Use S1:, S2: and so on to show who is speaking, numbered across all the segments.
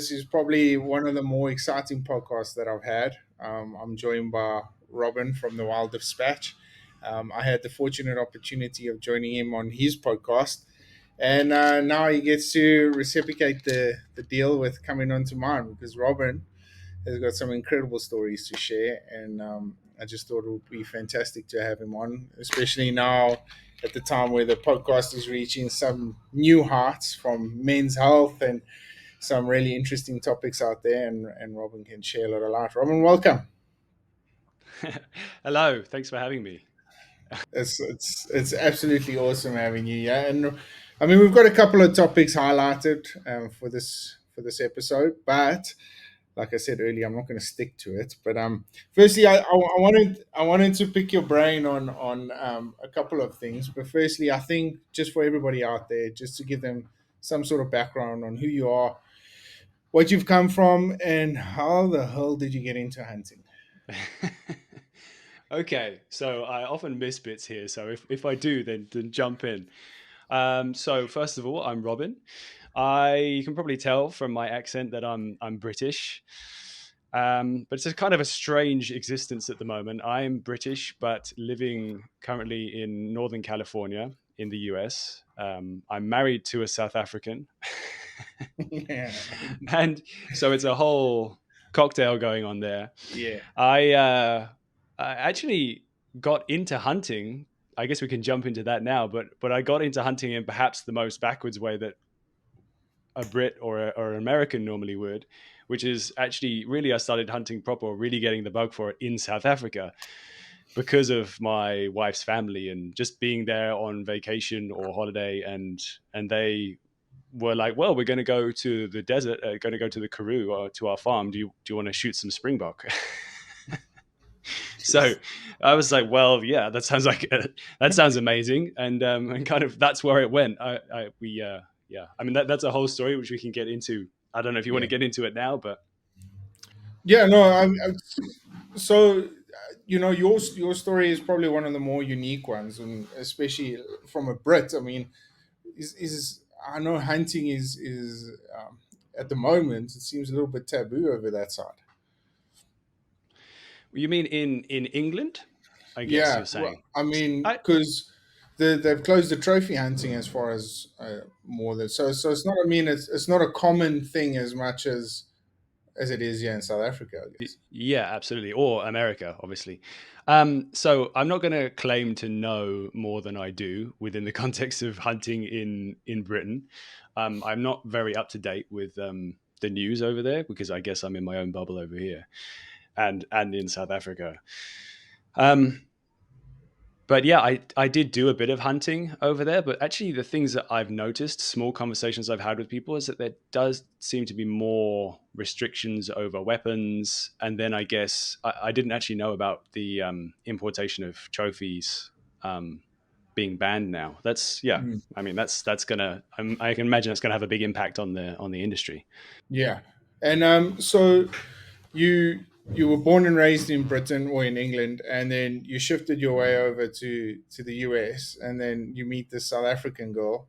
S1: this is probably one of the more exciting podcasts that I've had. I'm joined by Robin from the Wild Dispatch. I had the fortunate opportunity of joining him on his podcast, and now he gets to reciprocate the deal with coming onto mine because Robin has got some incredible stories to share, and I just thought it would be fantastic to have him on, especially now at the time where the podcast is reaching some new heights from men's health and some really interesting topics out there, and Robin can share a lot of light. Robin, welcome.
S2: Hello, thanks for having me.
S1: It's absolutely awesome having you. Yeah, and I mean we've got a couple of topics highlighted for this episode, but like I said earlier, I'm not going to stick to it. But firstly, I wanted to pick your brain on a couple of things. But firstly, I think just for everybody out there, just to give them some sort of background on who you are, what you've come from, and how the hell did you get into hunting?
S2: Okay, so I often miss bits here, so if I do, then jump in. So first of all, I'm Robin. You can probably tell from my accent that I'm British, but it's a kind of a strange existence at the moment. I'm British, but living currently in Northern California in the US. I'm married to a South African,
S1: Yeah,
S2: and so it's a whole cocktail going on there.
S1: yeah,
S2: I uh, I actually got into hunting. I guess we can jump into that now, but I got into hunting in perhaps the most backwards way that a Brit or an American normally would, which is actually really I started hunting proper, or really getting the bug for it in South Africa because of my wife's family and just being there on vacation or holiday, and they were like, well, we're going to go to the desert, going to go to the Karoo or to our farm. Do you want to shoot some springbok? So
S1: jeez.
S2: I was like, well, yeah, that sounds like that sounds amazing, and kind of that's where it went. Yeah, I mean that's a whole story which we can get into. I don't know if you want
S1: Yeah,
S2: to get into it now, but
S1: yeah. No, so your story is probably one of the more unique ones, and especially from a Brit. I mean, is I know hunting is at the moment it seems a little bit taboo over that side.
S2: you mean in England? I guess
S1: Yeah,
S2: you're
S1: well,
S2: saying.
S1: I mean,
S2: I
S1: because they've closed the trophy hunting as far as more than so it's not. I mean, it's not a common thing as much as it is here in South Africa, I guess.
S2: Yeah, absolutely. Or America, obviously. So I'm not going to claim to know more than I do within the context of hunting in Britain. I'm not very up to date with the news over there because I guess I'm in my own bubble over here and in South Africa. Um, but yeah, I did do a bit of hunting over there. But actually, the things that I've noticed, small conversations I've had with people, is that there does seem to be more restrictions over weapons. And then I guess I didn't actually know about the importation of trophies being banned now. That's yeah.
S1: Mm.
S2: I mean, that's gonna. I can imagine it's gonna have a big impact on the industry.
S1: Yeah, and so you you were born and raised in Britain or in England, and then you shifted your way over to the US, and then you meet this South African girl.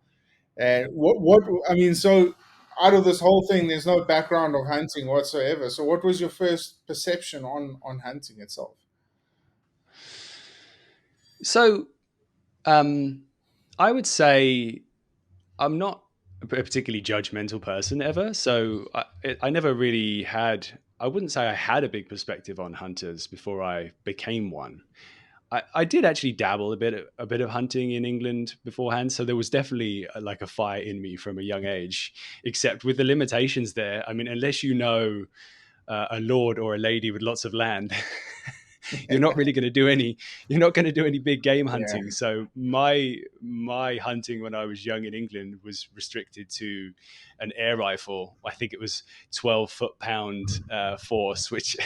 S1: And what I mean, so out of this whole thing, there's no background of hunting whatsoever. So what was your first perception on hunting itself?
S2: So um, I would say I'm not a particularly judgmental person ever, so I never really had. I wouldn't say I had a big perspective on hunters before I became one. I did actually dabble a bit of hunting in England beforehand, so there was definitely like a fire in me from a young age. Except with the limitations there, I mean, unless you know a lord or a lady with lots of land, you're not really going to do any. You're not going to do any big game
S1: Yeah,
S2: hunting. So my hunting when I was young in England was restricted to an air rifle. I think it was 12 foot-pound force, which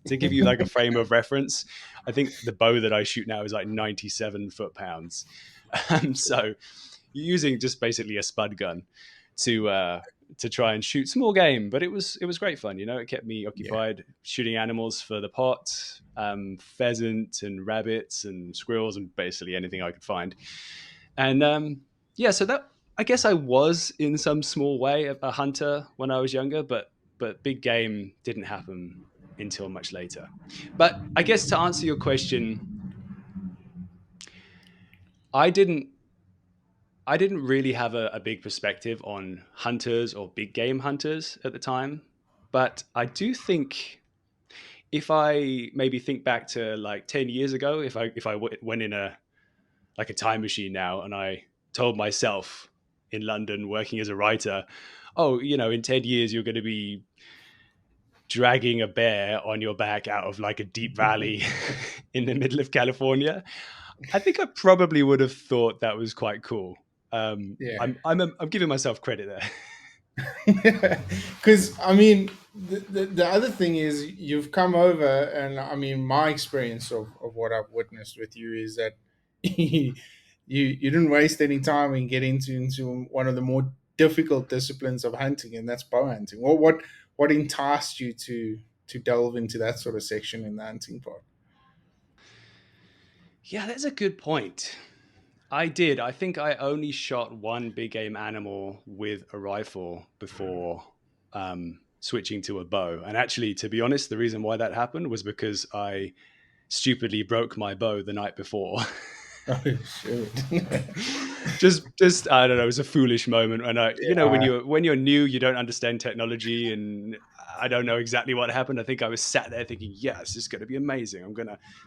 S2: to give you like a frame of reference, I think the bow that I shoot now is like 97 foot-pounds. So you're using just basically a spud gun to uh, to try and shoot small game, but it was great fun. You know, it kept me
S1: yeah,
S2: occupied shooting animals for the pot, pheasant and rabbits and squirrels and basically anything I could find. And yeah, so that I guess I was in some small way a hunter when I was younger, but but big game didn't happen until much later. But I guess to answer your question, I didn't I didn't really have a big perspective on hunters or big game hunters at the time. But I do think if I maybe think back to like 10 years ago, if I went in a like a time machine now and I told myself in London working as a writer, oh, in 10 years you're going to be dragging a bear on your back out of like a deep valley in the middle of California, I think I probably would have thought that was quite cool.
S1: Yeah.
S2: I'm giving myself credit there.
S1: Because I mean, the other thing is you've come over, and I mean, my experience of what I've witnessed with you is that you didn't waste any time in getting into one of the more difficult disciplines of hunting, and that's bow hunting. What enticed you to delve into that sort of section in the hunting part?
S2: Yeah, that's a good point. I did. I think I only shot one big game animal with a rifle before switching to a bow. And actually, to be honest, the reason why that happened was because I stupidly broke my bow the night before.
S1: Oh shoot!
S2: just I don't know, it was a foolish moment. And when
S1: Yeah.
S2: you're new, you don't understand technology, and I don't know exactly what happened. I think I was sat there thinking, yeah, this is going to be amazing.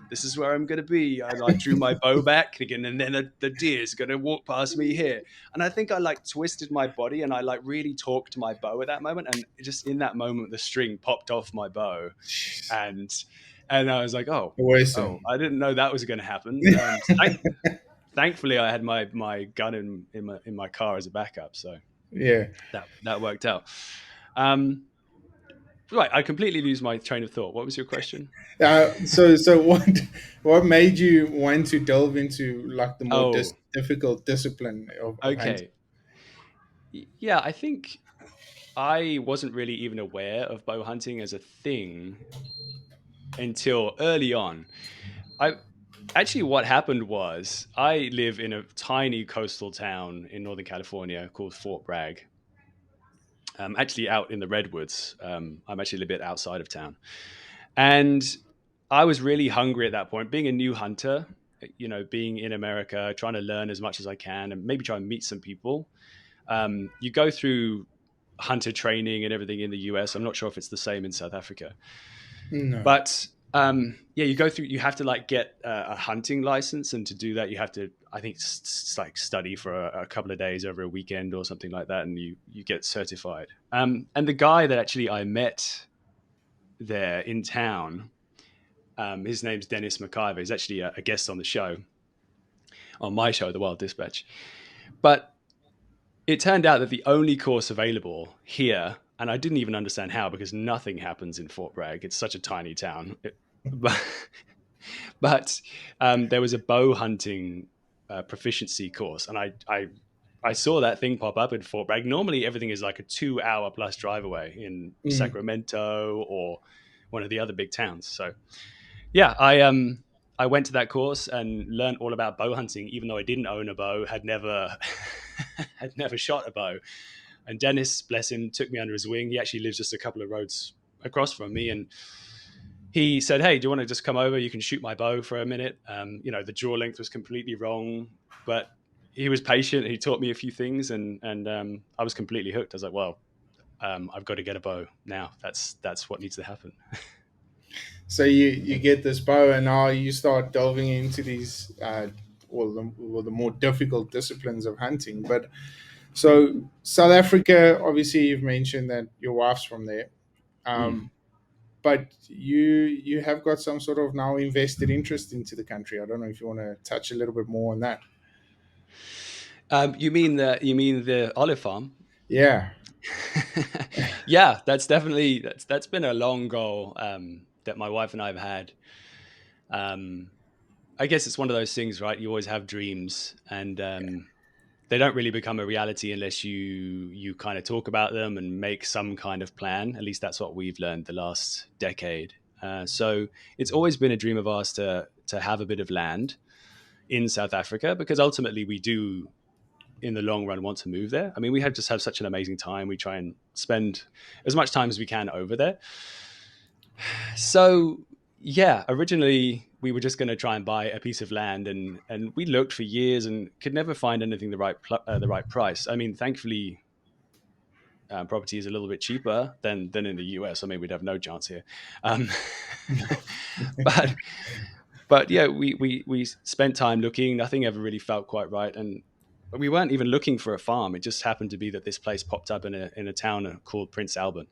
S2: This is where I'm going to be. I like drew my bow back thinking, and then the deer's going to walk past me here. And I think I like twisted my body and I like really talked to my bow at that moment. And just in that moment, the string popped off my bow,
S1: Jeez.
S2: and I was like, oh,
S1: Wasting.
S2: I didn't know that was going to happen. Thankfully, I had my gun in my car as a backup, so
S1: Yeah.
S2: that worked out. Um, right, I completely lose my train of thought. What was your question?
S1: So what made you want to delve into like the more
S2: Oh,
S1: difficult discipline of hunting?
S2: okay. Yeah, I think I wasn't really even aware of bow hunting as a thing until early on. I actually what happened was I live in a tiny coastal town in Northern California called Fort Bragg. Actually out in the redwoods. I'm actually a little bit outside of town, and I was really hungry at that point. Being a new hunter, being in America, trying to learn as much as I can, and maybe try and meet some people. You go through hunter training and everything in the US. I'm not sure if it's the same in South Africa,
S1: No.
S2: but yeah, you go through. You have to like get a hunting license, and to do that, you have to, I think, like study for a couple of days over a weekend or something like that, and you get certified. And the guy that actually I met there in town, his name's Dennis McIver. He's actually a guest on the show, on my show, The Wild Dispatch. But it turned out that the only course available here, and I didn't even understand how because nothing happens in Fort Bragg. It's such a tiny town. But there was a bow hunting proficiency course, and I saw that thing pop up in Fort Bragg. Normally, everything is like a 2 hour plus drive away in
S1: Mm.
S2: Sacramento or one of the other big towns. So yeah, I went to that course and learned all about bow hunting, even though I didn't own a bow, had never had never shot a bow. And Dennis, bless him, took me under his wing. He actually lives just a couple of roads across from me, and he said, "Hey, do you want to just come over? You can shoot my bow for a minute." The draw length was completely wrong, but he was patient. He taught me a few things, and I was completely hooked. I was like, "Well, I've got to get a bow now. That's what needs to happen."
S1: So you get this bow, and now you start delving into these the more difficult disciplines of hunting. But so South Africa, obviously, you've mentioned that your wife's from there.
S2: Mm.
S1: Um, but you have got some sort of now invested interest into the country. I don't know if you want to touch a little bit more on that.
S2: You mean the olive farm?
S1: Yeah.
S2: Yeah, that's been a long goal that my wife and I have had. Um, I guess it's one of those things, right? You always have dreams, and they don't really become a reality unless you kind of talk about them and make some kind of plan. At least that's what we've learned the last decade. So it's always been a dream of ours to have a bit of land in South Africa, because ultimately we do in the long run want to move there. I mean, we have just have such an amazing time. We try and spend as much time as we can over there. So yeah, originally we were just going to try and buy a piece of land, and we looked for years and could never find anything the right price. I mean, thankfully, property is a little bit cheaper than in the US. I mean, we'd have no chance here. Um, but yeah, we spent time looking. Nothing ever really felt quite right, and we weren't even looking for a farm. It just happened to be that this place popped up in a town called Prince Albert.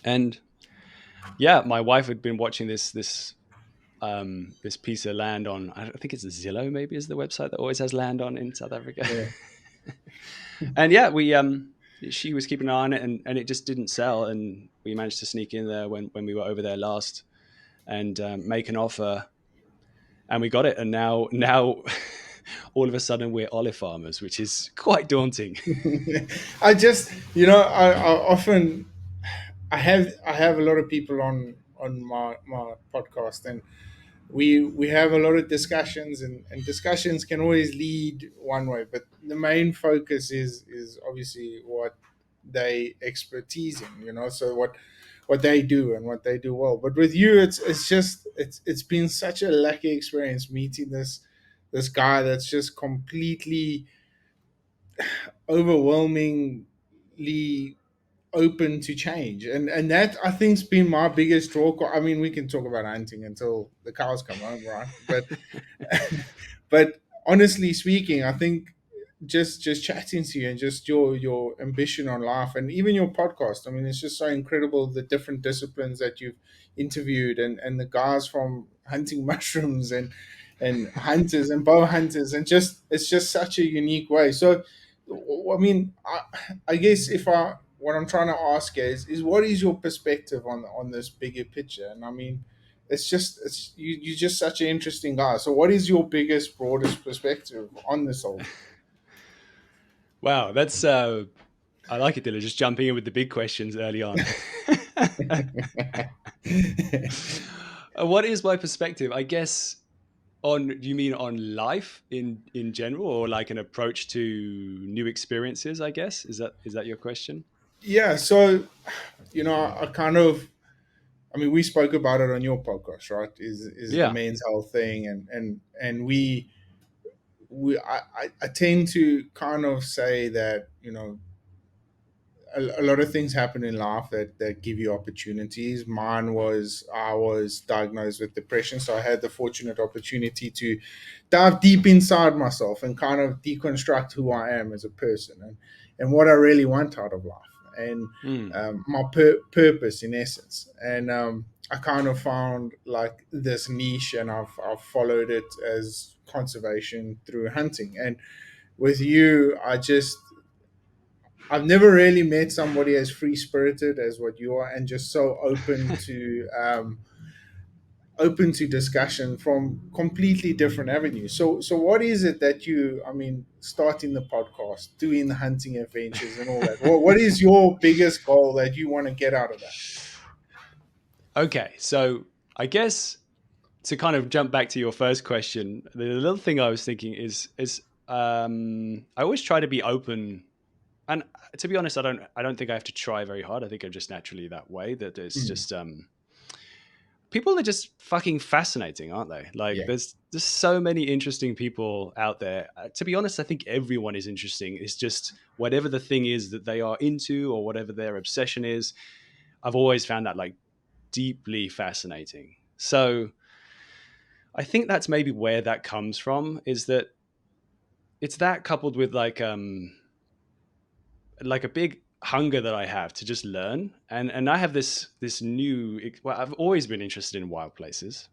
S2: And yeah, my wife had been watching this piece of land on, I think it's Zillow, maybe is the website that always has land on in South Africa.
S1: Yeah.
S2: And yeah, we she was keeping an eye on it, and it just didn't sell. And we managed to sneak in there when we were over there last and make an offer, and we got it. And now all of a sudden we're olive farmers, which is quite daunting.
S1: I just, I often, I have a lot of people on my podcast, and we have a lot of discussions, and discussions can always lead one way, but the main focus is obviously what they expertise in, so what they do and what they do well. But with you, it's been such a lucky experience meeting this guy that's just completely overwhelmingly open to change, and that I think's been my biggest draw. I mean, we can talk about hunting until the cows come home, right? But but honestly speaking, I think just chatting to you and just your ambition on life, and even your podcast, I mean, it's just so incredible, the different disciplines that you've interviewed, and the guys from hunting mushrooms and hunters and bow hunters, and just it's just such a unique way. So I mean, I guess if I what I'm trying to ask is what is your perspective on this bigger picture? And I mean, you're just such an interesting guy. So what is your biggest, broadest perspective on this whole?
S2: Wow, that's I like it, Dylan. Just jumping in with the big questions early on. What is my perspective? I guess on, do you mean on life in general, or like an approach to new experiences? I guess is that your question?
S1: Yeah. So I kind of, I mean, we spoke about it on your podcast, right? Is the
S2: Yeah.
S1: men's health thing, and I tend to kind of say that a lot of things happen in life that give you opportunities. Mine was, I was diagnosed with depression, so I had the fortunate opportunity to dive deep inside myself and kind of deconstruct who I am as a person, and what I really want out of life, and
S2: Mm.
S1: my purpose in essence. And I kind of found like this niche, and I've followed it as conservation through hunting. And with you, I've never really met somebody as free spirited as what you are, and just so open to discussion from completely different avenues. So what is it that you? I mean, starting the podcast, doing the hunting adventures, and all that. What is your biggest goal that you want to get out of that?
S2: Okay, so I guess to kind of jump back to your first question, the little thing I was thinking is I always try to be open. And to be honest, I don't think I have to try very hard. I think I'm just naturally that way. That it's
S1: Mm,
S2: just people are just fucking fascinating, aren't they? Like
S1: yeah.
S2: there's so many interesting people out there. To be honest, I think everyone is interesting. It's just whatever the thing is that they are into, or whatever their obsession is. I've always found that like deeply fascinating. So I think that's maybe where that comes from. Is that it's that coupled with like a big hunger that I have to just learn, and I have this new. Well, I've always been interested in wild places.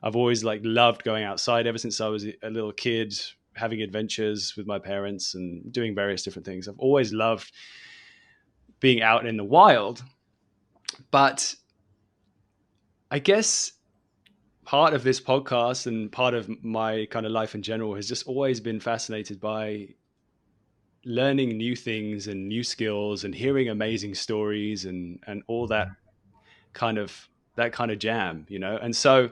S2: I've always like loved going outside ever since I was a little kid, having adventures with my parents and doing various different things. I've always loved being out in the wild, but I guess part of this podcast and part of my kind of life in general has just always been fascinated by learning new things and new skills and hearing amazing stories and all kind of that kind of jam, and so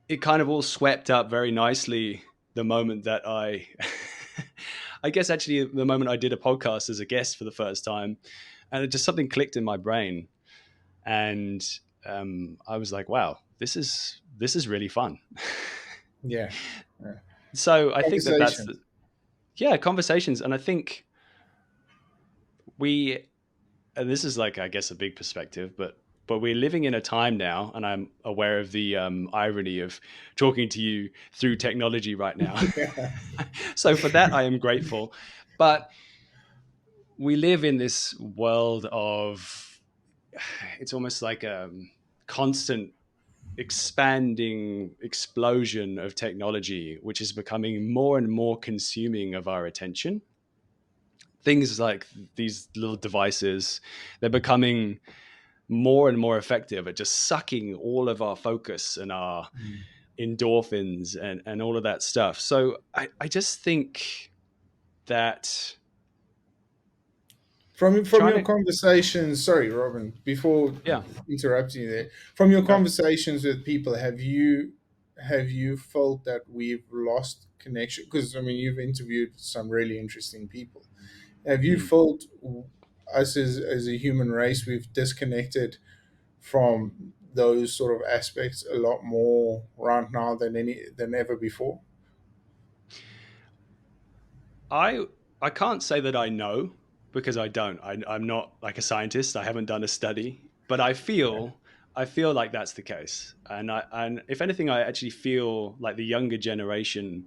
S2: it kind of all swept up very nicely the moment that I I guess actually the moment I did a podcast as a guest for the first time, and it just something clicked in my brain, and I was like, wow, this is really fun.
S1: Yeah. Yeah.
S2: So I think that that's
S1: Conversations.
S2: yeah, conversations, and I think we, and this is like I guess a big perspective, but we're living in a time now, and I'm aware of the irony of talking to you through technology right now.
S1: Yeah.
S2: So for that, I am grateful. But we live in this world of, it's almost like a constant expanding explosion of technology, which is becoming more and more consuming of our attention. Things like these little devices, they're becoming more and more effective at just sucking all of our focus and our
S1: Mm.
S2: endorphins and all of that stuff. So I just think that
S1: From
S2: trying
S1: your
S2: to,
S1: conversations, sorry, Robin, before
S2: yeah.
S1: interrupting you there, from your
S2: No.
S1: conversations with people, have you felt that we've lost connection? Because I mean, you've interviewed some really interesting people. Have you
S2: Mm.
S1: felt us as a human race we've disconnected from those sort of aspects a lot more right now than ever before?
S2: I I can't say that I know because I don't. I'm not like a scientist. I haven't done a study, but
S1: Yeah.
S2: I feel like that's the case. And if anything, I actually feel like the younger generation.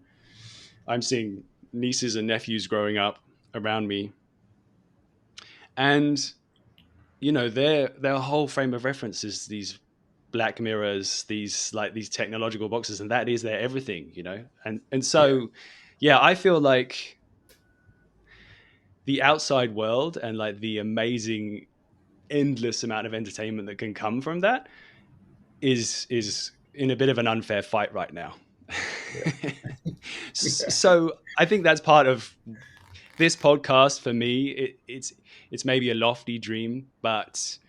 S2: I'm seeing nieces and nephews growing up around me, and their whole frame of reference is these black mirrors, these technological boxes, and that is their everything. And
S1: Yeah.
S2: so yeah, I feel like the outside world and like the amazing endless amount of entertainment that can come from that is in a bit of an unfair fight right now.
S1: Yeah.
S2: So I think that's part of this podcast for me. It's maybe a lofty dream, but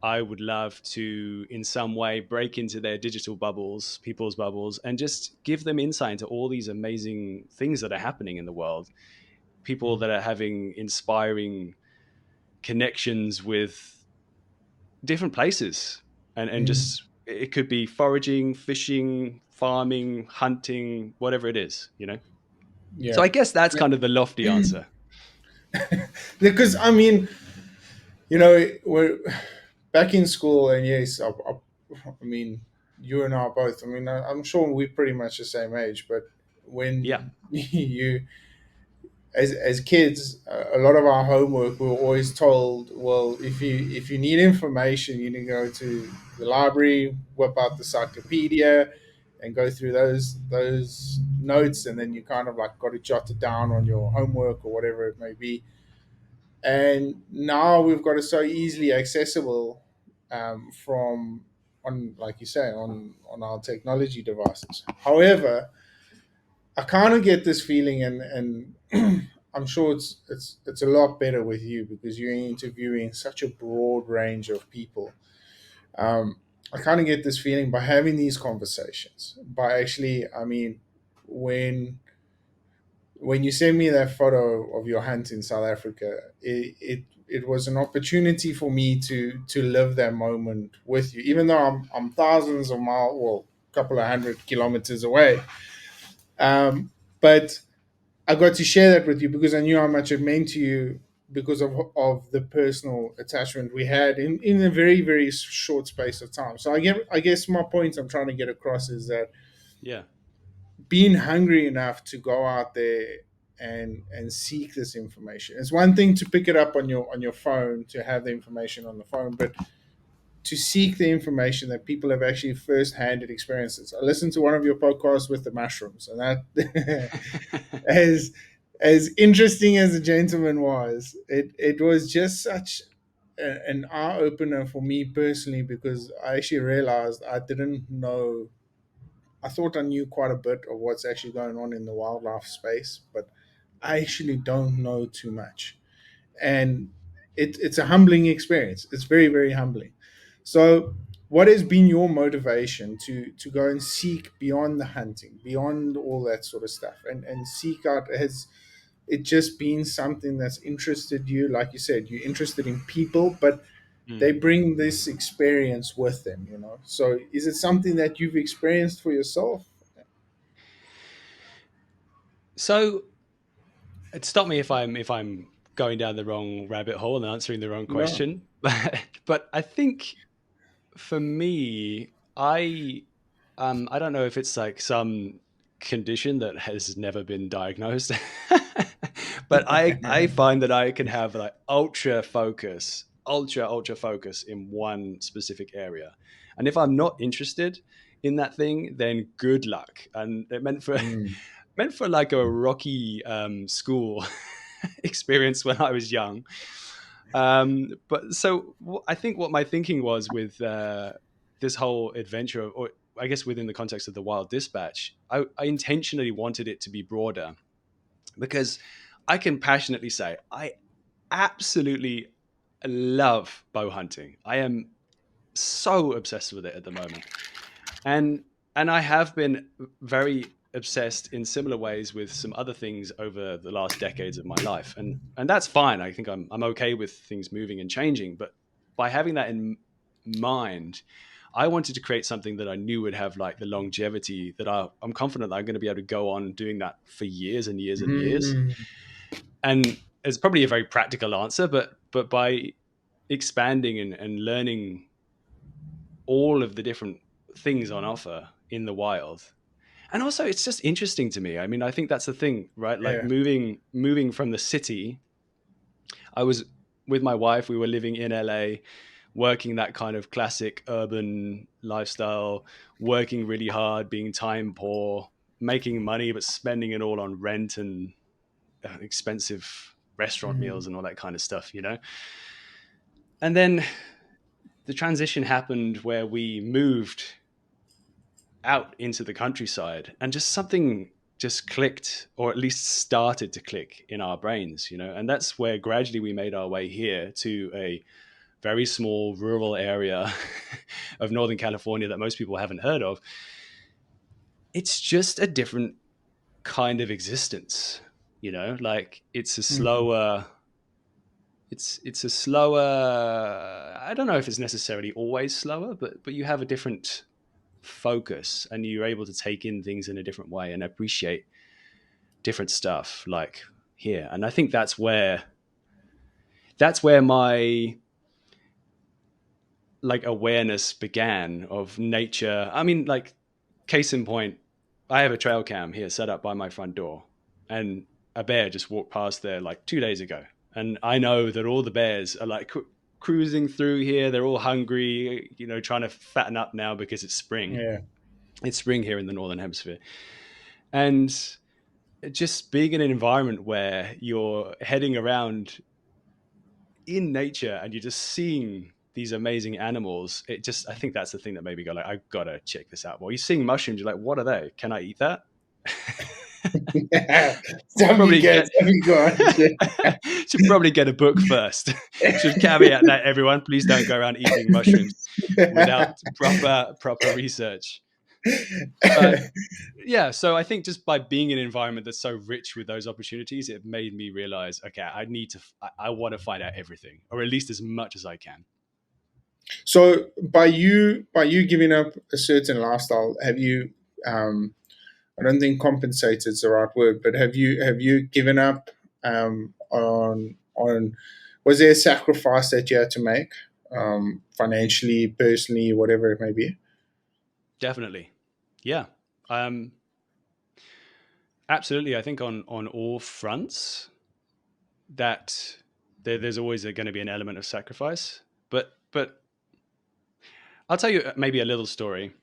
S2: I would love to in some way break into their digital bubbles, people's bubbles, and just give them insight into all these amazing things that are happening in the world. People
S1: Mm.
S2: that are having inspiring connections with different places, and
S1: Mm.
S2: just it could be foraging, fishing, farming, hunting, whatever it is. So
S1: Yeah.
S2: I guess that's
S1: Yeah.
S2: kind of the lofty answer.
S1: Because I mean, we're back in school, and yes, I mean, you and I both. I mean, I'm sure we're pretty much the same age, but
S2: Yeah.
S1: when you as kids, a lot of our homework we were always told, well, if you need information, you need to go to the library, whip out the encyclopedia, and go through those notes, and then you kind of like got to jot it down on your homework or whatever it may be. And now we've got it so easily accessible, from on, like you say, on our technology devices. However, I kind of get this feeling, and I'm sure it's a lot better with you because you're interviewing such a broad range of people. Um, I kind of get this feeling by having these conversations. By actually, I mean, when when you sent me that photo of your hunt in South Africa, it was an opportunity for me to live that moment with you, even though I'm thousands of miles, well, a couple of 100 kilometers away. But I got to share that with you because I knew how much it meant to you because of the personal attachment we had in a very very short space of time. So I guess my point I'm trying to get across is that
S2: Yeah.
S1: being hungry enough to go out there and seek this information. It's one thing to pick it up on your phone, to have the information on the phone, but to seek the information that people have actually first-handed experiences. I listened to one of your podcasts with the mushrooms, and that as as interesting as the gentleman was, it was just such an eye opener for me personally because I actually realized I didn't know. I thought I knew quite a bit of what's actually going on in the wildlife space, but I actually don't know too much. And it's a humbling experience. It's very, very humbling. So, what has been your motivation to go and seek beyond the hunting, beyond all that sort of stuff, and seek out? it just being something that's interested you. Like you said, you're interested in people, but they
S2: Mm.
S1: bring this experience with them, you know. So is it something that you've experienced for yourself?
S2: So stop me if I'm going down the wrong rabbit hole and answering the wrong
S1: No.
S2: question. But I think for me, I don't know if it's like some condition that has never been diagnosed, but I find that I can have like ultra focus in one specific area, and if I'm not interested in that thing, then good luck. And it meant for
S1: Mm.
S2: meant for like a rocky school experience when I was young. But so I think what my thinking was with this whole adventure, or I guess within the context of the Wild Dispatch, I intentionally wanted it to be broader because I can passionately say I absolutely love bow hunting. I am so obsessed with it at the moment, and I have been very obsessed in similar ways with some other things over the last decades of my life, and that's fine. I think I'm okay with things moving and changing, but by having that in mind, I wanted to create something that I knew would have like the longevity that I'm confident that I'm going to be able to go on doing that for years and years and years.
S1: Mm.
S2: And it's probably a very practical answer, but by expanding and learning all of the different things on offer in the wild. And also it's just interesting to me. I mean, I think that's the thing, right? Like
S1: Yeah.
S2: moving from the city. I was with my wife, we were living in LA, working that kind of classic urban lifestyle, working really hard, being time poor, making money but spending it all on rent and expensive restaurant
S1: Mm.
S2: meals and all that kind of stuff, you know. And then the transition happened where we moved out into the countryside and just something just clicked, or at least started to click in our brains, you know. And that's where gradually we made our way here to a very small rural area of Northern California that most people haven't heard of. It's just a different kind of existence, you know. Like it's a
S1: Mm.
S2: slower, it's a slower, I don't know if it's necessarily always slower, but you have a different focus and you're able to take in things in a different way and appreciate different stuff like here. And I think that's where my like awareness began of nature. I mean, like, case in point, I have a trail cam here set up by my front door, and a bear just walked past there like 2 days ago. And I know that all the bears are like cruising through here. They're all hungry, you know, trying to fatten up now because it's spring.
S1: Yeah.
S2: It's spring here in the Northern Hemisphere. And just being in an environment where you're heading around in nature and you're just seeing these amazing animals, it just, I think that's the thing that made me go like, I gotta check this out more. You're seeing mushrooms, you're like, what are they? Can I eat that?
S1: Tell me
S2: Probably
S1: good.
S2: get
S1: Tell me good.
S2: should probably get a book first. Should caveat that, everyone, please don't go around eating mushrooms without proper research. But yeah, so I think just by being in an environment that's so rich with those opportunities, it made me realize, okay, I need to, I want to find out everything, or at least as much as I can.
S1: So by you giving up a certain lifestyle, have you? Um, I don't think compensated is the right word, but have you given up on? Was there a sacrifice that you had to make, financially, personally, whatever it may be?
S2: Definitely. Yeah. Um, Absolutely. I think on all fronts that there's always going to be an element of sacrifice. But I'll tell you maybe a little story.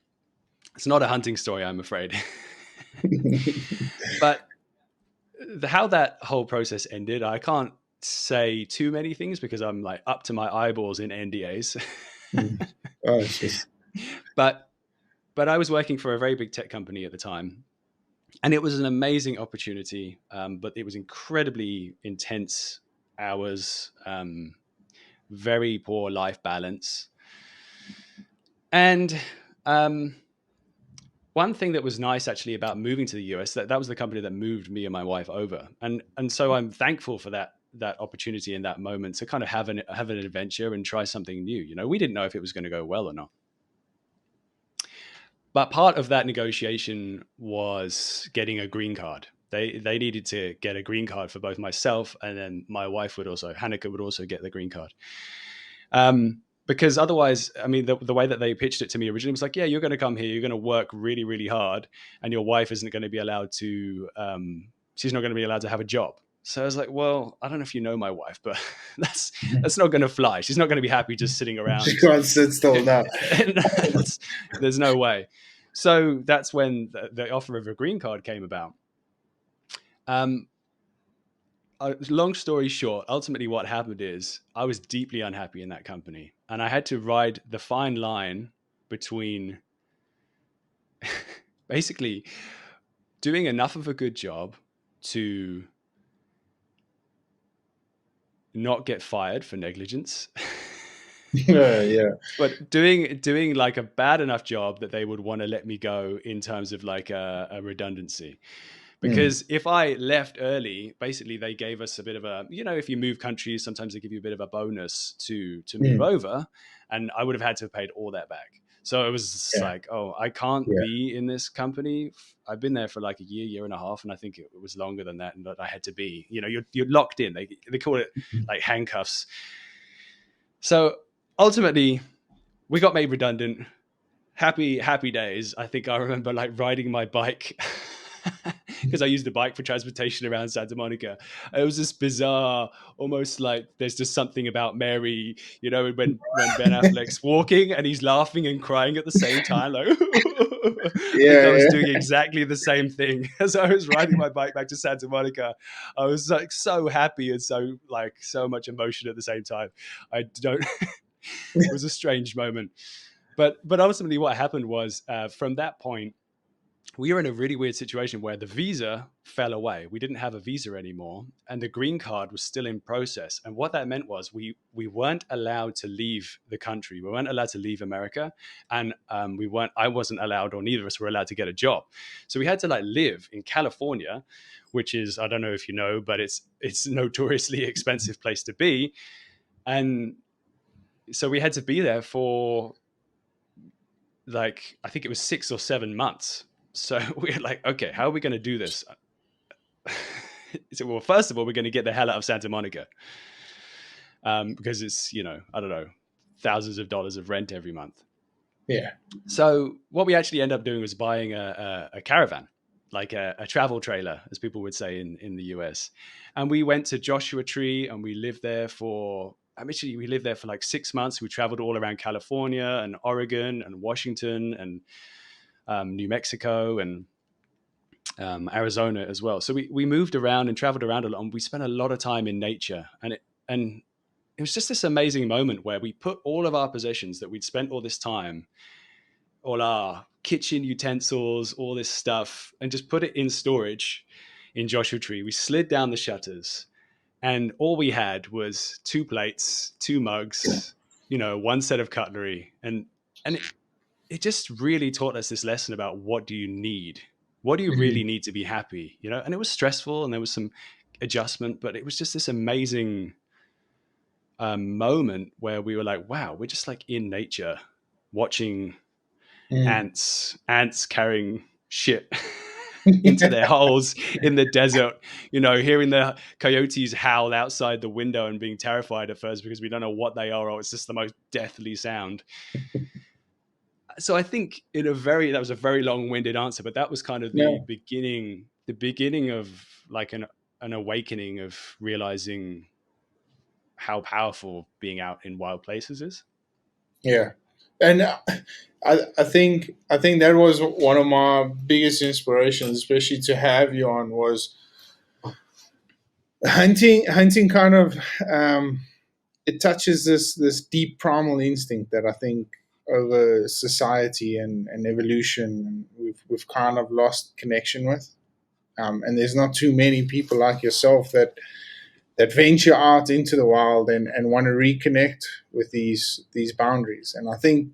S2: It's not a hunting story, I'm afraid. But how that whole process ended, I can't say too many things because I'm like up to my eyeballs in NDAs.
S1: Mm. Oh, it's just.
S2: but I was working for a very big tech company at the time, and it was an amazing opportunity. But it was incredibly intense hours, very poor life balance, and um, one thing that was nice actually about moving to the US, that was the company that moved me and my wife over, and so I'm thankful for that opportunity in that moment to kind of have an adventure and try something new. We didn't know if it was going to go well or not. But part of that negotiation was getting a green card. They needed to get a green card for both myself, and then my wife would also, Hanneke would also get the green card. Because otherwise, I mean, the way that they pitched it to me originally was like, yeah, you're going to come here, you're going to work really, really hard, and your wife isn't going to be allowed to, she's not going to be allowed to have a job. So I was like, well, I don't know if you know my wife, but that's not going to fly. She's not going to be happy just sitting
S1: She
S2: around.
S1: can't sit still now.
S2: There's no way. So that's when the offer of a green card came about. Um, Long story short, ultimately what happened is I was deeply unhappy in that company, and I had to ride the fine line between basically doing enough of a good job to not get fired for negligence.
S1: Yeah.
S2: But doing like a bad enough job that they would want to let me go in terms of like a redundancy.
S1: Mm.
S2: Because if I left early, basically they gave us a bit of a, if you move countries, sometimes they give you a bit of a bonus to move
S1: Mm.
S2: over, and I would have had to have paid all that back. So it was just
S1: Yeah.
S2: like, oh, I can't
S1: Yeah.
S2: be in this company. I've been there for like a year and a half, and I think it was longer than that. And that I had to be, you're locked in. They call it like handcuffs. So ultimately, we got made redundant. Happy days. I think I remember like riding my bike because I used the bike for transportation around Santa Monica. It was this bizarre, almost like there's just something about Mary, when Ben Affleck's walking and he's laughing and crying at the same time. Like I think I was
S1: Yeah.
S2: doing exactly the same thing as I was riding my bike back to Santa Monica. I was like so happy and so much emotion at the same time. I don't. It was a strange moment. But ultimately, what happened was from that point, we were in a really weird situation where the visa fell away. We didn't have a visa anymore, and the green card was still in process. And what that meant was we weren't allowed to leave the country. We weren't allowed to leave America, and we weren't. I wasn't allowed, or neither of us were allowed to get a job. So we had to like live in California, which is, I don't know if you know, but it's a notoriously expensive place to be, and so we had to be there for like I think it was 6 or 7 months. So we're like, okay, how are we going to do this? So, well, first of all, we're going to get the hell out of Santa Monica because it's I don't know, thousands of dollars of rent every month.
S1: Yeah.
S2: So what we actually end up doing was buying a caravan, like a travel trailer, as people would say in the US. And we went to Joshua Tree and we lived there for. Actually, we lived there for like 6 months. We traveled all around California and Oregon and Washington and New Mexico and Arizona as well. So we moved around and traveled around a lot, and we spent a lot of time in nature. And it was just this amazing moment where we put all of our possessions that we'd spent all this time, all our kitchen utensils, all this stuff, and just put it in storage in Joshua Tree. We slid down the shutters, and all we had was two plates, two mugs, one set of cutlery, and it just really taught us this lesson about what do you need, what do you
S1: Mhm.
S2: really need to be happy, and it was stressful and there was some adjustment, but it was just this amazing moment where we were like, wow, we're just like in nature watching
S1: Mm.
S2: ants carrying shit into their holes in the desert, hearing the coyotes howl outside the window and being terrified at first because we don't know what they are, or it's just the most deathly sound. So I think that was a very long-winded answer, but that was kind of
S1: No.
S2: the beginning of like an awakening of realizing how powerful being out in wild places is.
S1: Yeah. And I think that was one of my biggest inspirations, especially to have you on, was hunting kind of it touches this deep primal instinct that I think over society and evolution we've kind of lost connection with. And there's not too many people like yourself that venture out into the wild and want to reconnect with these boundaries. And I think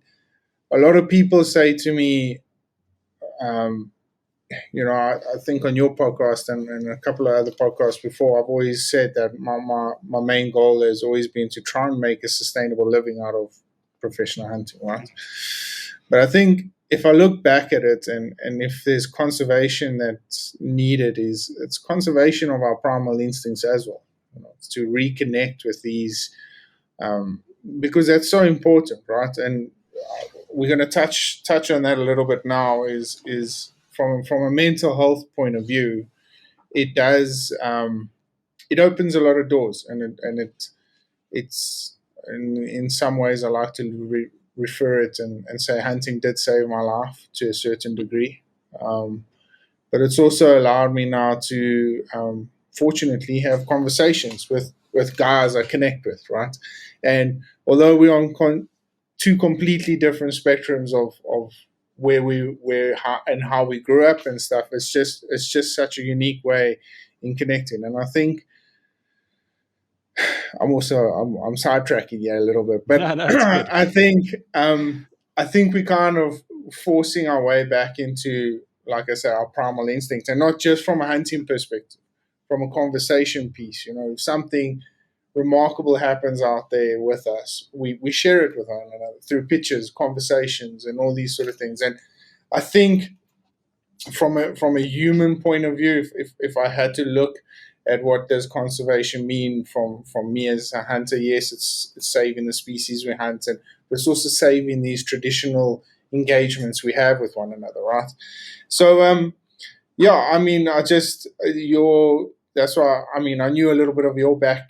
S1: a lot of people say to me, um, I think on your podcast and a couple of other podcasts before, I've always said that my main goal has always been to try and make a sustainable living out of professional hunting, right? But I think if I look back at it, and if there's conservation that's needed, is it's conservation of our primal instincts as well, to reconnect with these, um, because that's so important, right? And we're going to touch on that a little bit now. Is from a mental health point of view, it does it opens a lot of doors, it's in some ways I like to refer it and say hunting did save my life to a certain degree, but it's also allowed me now to fortunately have conversations with guys I connect with, right? And although we're on two completely different spectrums of how we grew up and stuff, it's just such a unique way in connecting. And I think I'm sidetracking you a little bit, but
S2: No, no, it's good.
S1: I think we're kind of forcing our way back into, like I said, our primal instinct, and not just from a hunting perspective, from a conversation piece. If something remarkable happens out there with us, we share it with one another through pictures, conversations, and all these sort of things. And I think from a human point of view, if I had to look at what does conservation mean from me as a hunter, yes, it's saving the species we hunt, and but it's also saving these traditional engagements we have with one another, right? So yeah, I mean, I just your that's why I mean I knew a little bit of your back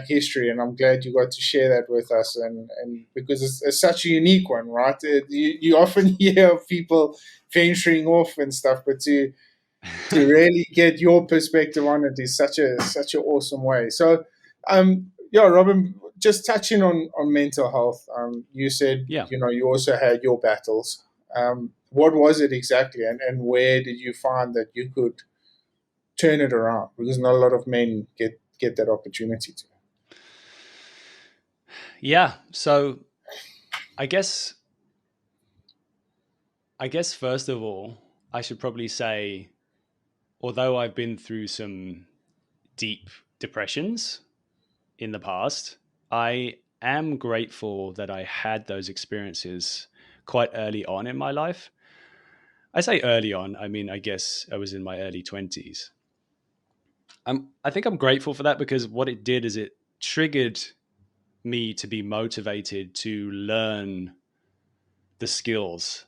S1: history, and I'm glad you got to share that with us, and because it's such a unique one, right? You often hear of people venturing off and stuff, but to really get your perspective on it is such an awesome way. So, yeah, Robin, just touching on mental health. You said
S2: Yeah.
S1: you also had your battles. What was it exactly, and where did you find that you could turn it around? Because not a lot of men get that opportunity to.
S2: Yeah. So I guess first of all, I should probably say, although I've been through some deep depressions in the past, I am grateful that I had those experiences quite early on in my life. I say early on, I mean, I guess I was in my early 20s. I think I'm grateful for that because what it did is it triggered me to be motivated to learn the skills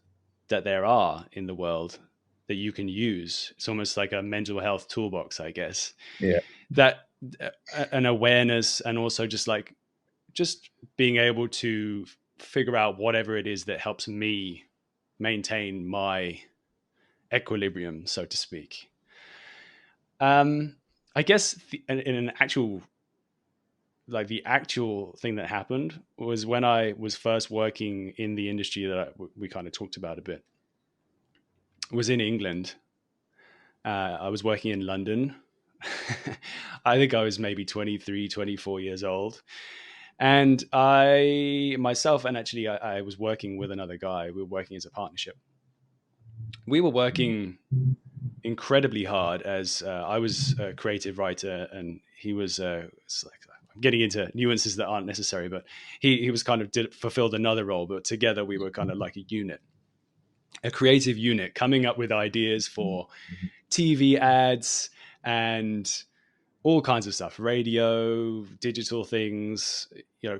S2: that there are in the world that you can use. It's almost like a mental health toolbox, I guess.
S1: Yeah.
S2: That an awareness, and also just being able to figure out whatever it is that helps me maintain my equilibrium, so to speak. I guess in an actual, like, the actual thing that happened was when I was first working in the industry that we kind of talked about a bit. It was in England. I was working in London. I think I was maybe 23, 24 years old. And I myself, and actually I was working with another guy. We were working as a partnership. We were working incredibly hard as I was a creative writer, and he was it's like, I'm getting into nuances that aren't necessary, but he was kind of fulfilled another role, but together we were kind of like a unit, a creative unit, coming up with ideas for TV ads and all kinds of stuff, radio, digital things,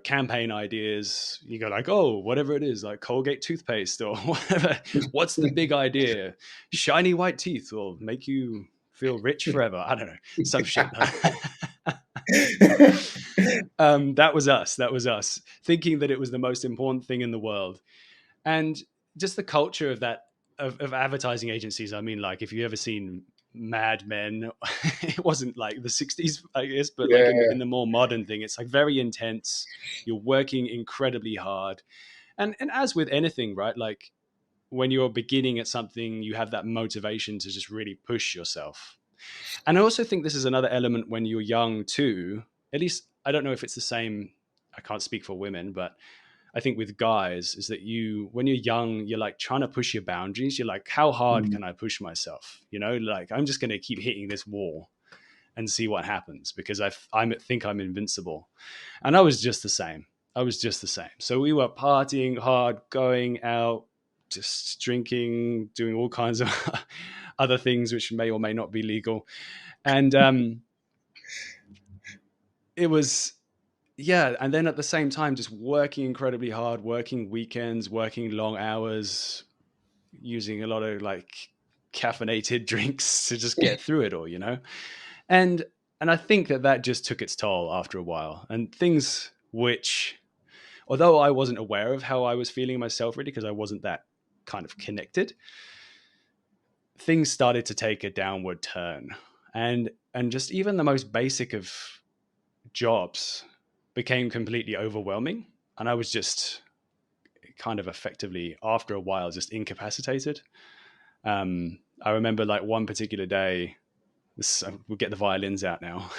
S2: campaign ideas. You go like, oh, whatever it is, like Colgate toothpaste or whatever. What's the big idea? Shiny white teeth will make you feel rich forever. I don't know, some shit. That was us. That was us thinking that it was the most important thing in the world. And just the culture of that, of advertising agencies. I mean, like, if you ever seen Mad Men, it wasn't like the 60s, I guess, but like in
S1: Yeah.
S2: the more modern thing, it's like very intense. You're working incredibly hard. And as with anything, right? Like, when you're beginning at something, you have that motivation to just really push yourself. And I also think this is another element when you're young too. At least I don't know if it's the same. I can't speak for women, but I think with guys is that when you're young, you're like trying to push your boundaries. You're like, how hard
S1: Mm.
S2: can I push myself? Like I'm just going to keep hitting this wall and see what happens because I think I'm invincible. And I was just the same. I was just the same. So we were partying hard, going out, just drinking, doing all kinds of other things which may or may not be legal. And it was, yeah. And then at the same time, just working incredibly hard, working weekends, working long hours, using a lot of like caffeinated drinks to just get through it all. And I think that just took its toll after a while. And things which, although I wasn't aware of how I was feeling myself really because I wasn't that kind of connected, things started to take a downward turn. And just even the most basic of jobs became completely overwhelming. And I was just kind of effectively, after a while, just incapacitated. I remember like one particular day, we'll get the violins out now.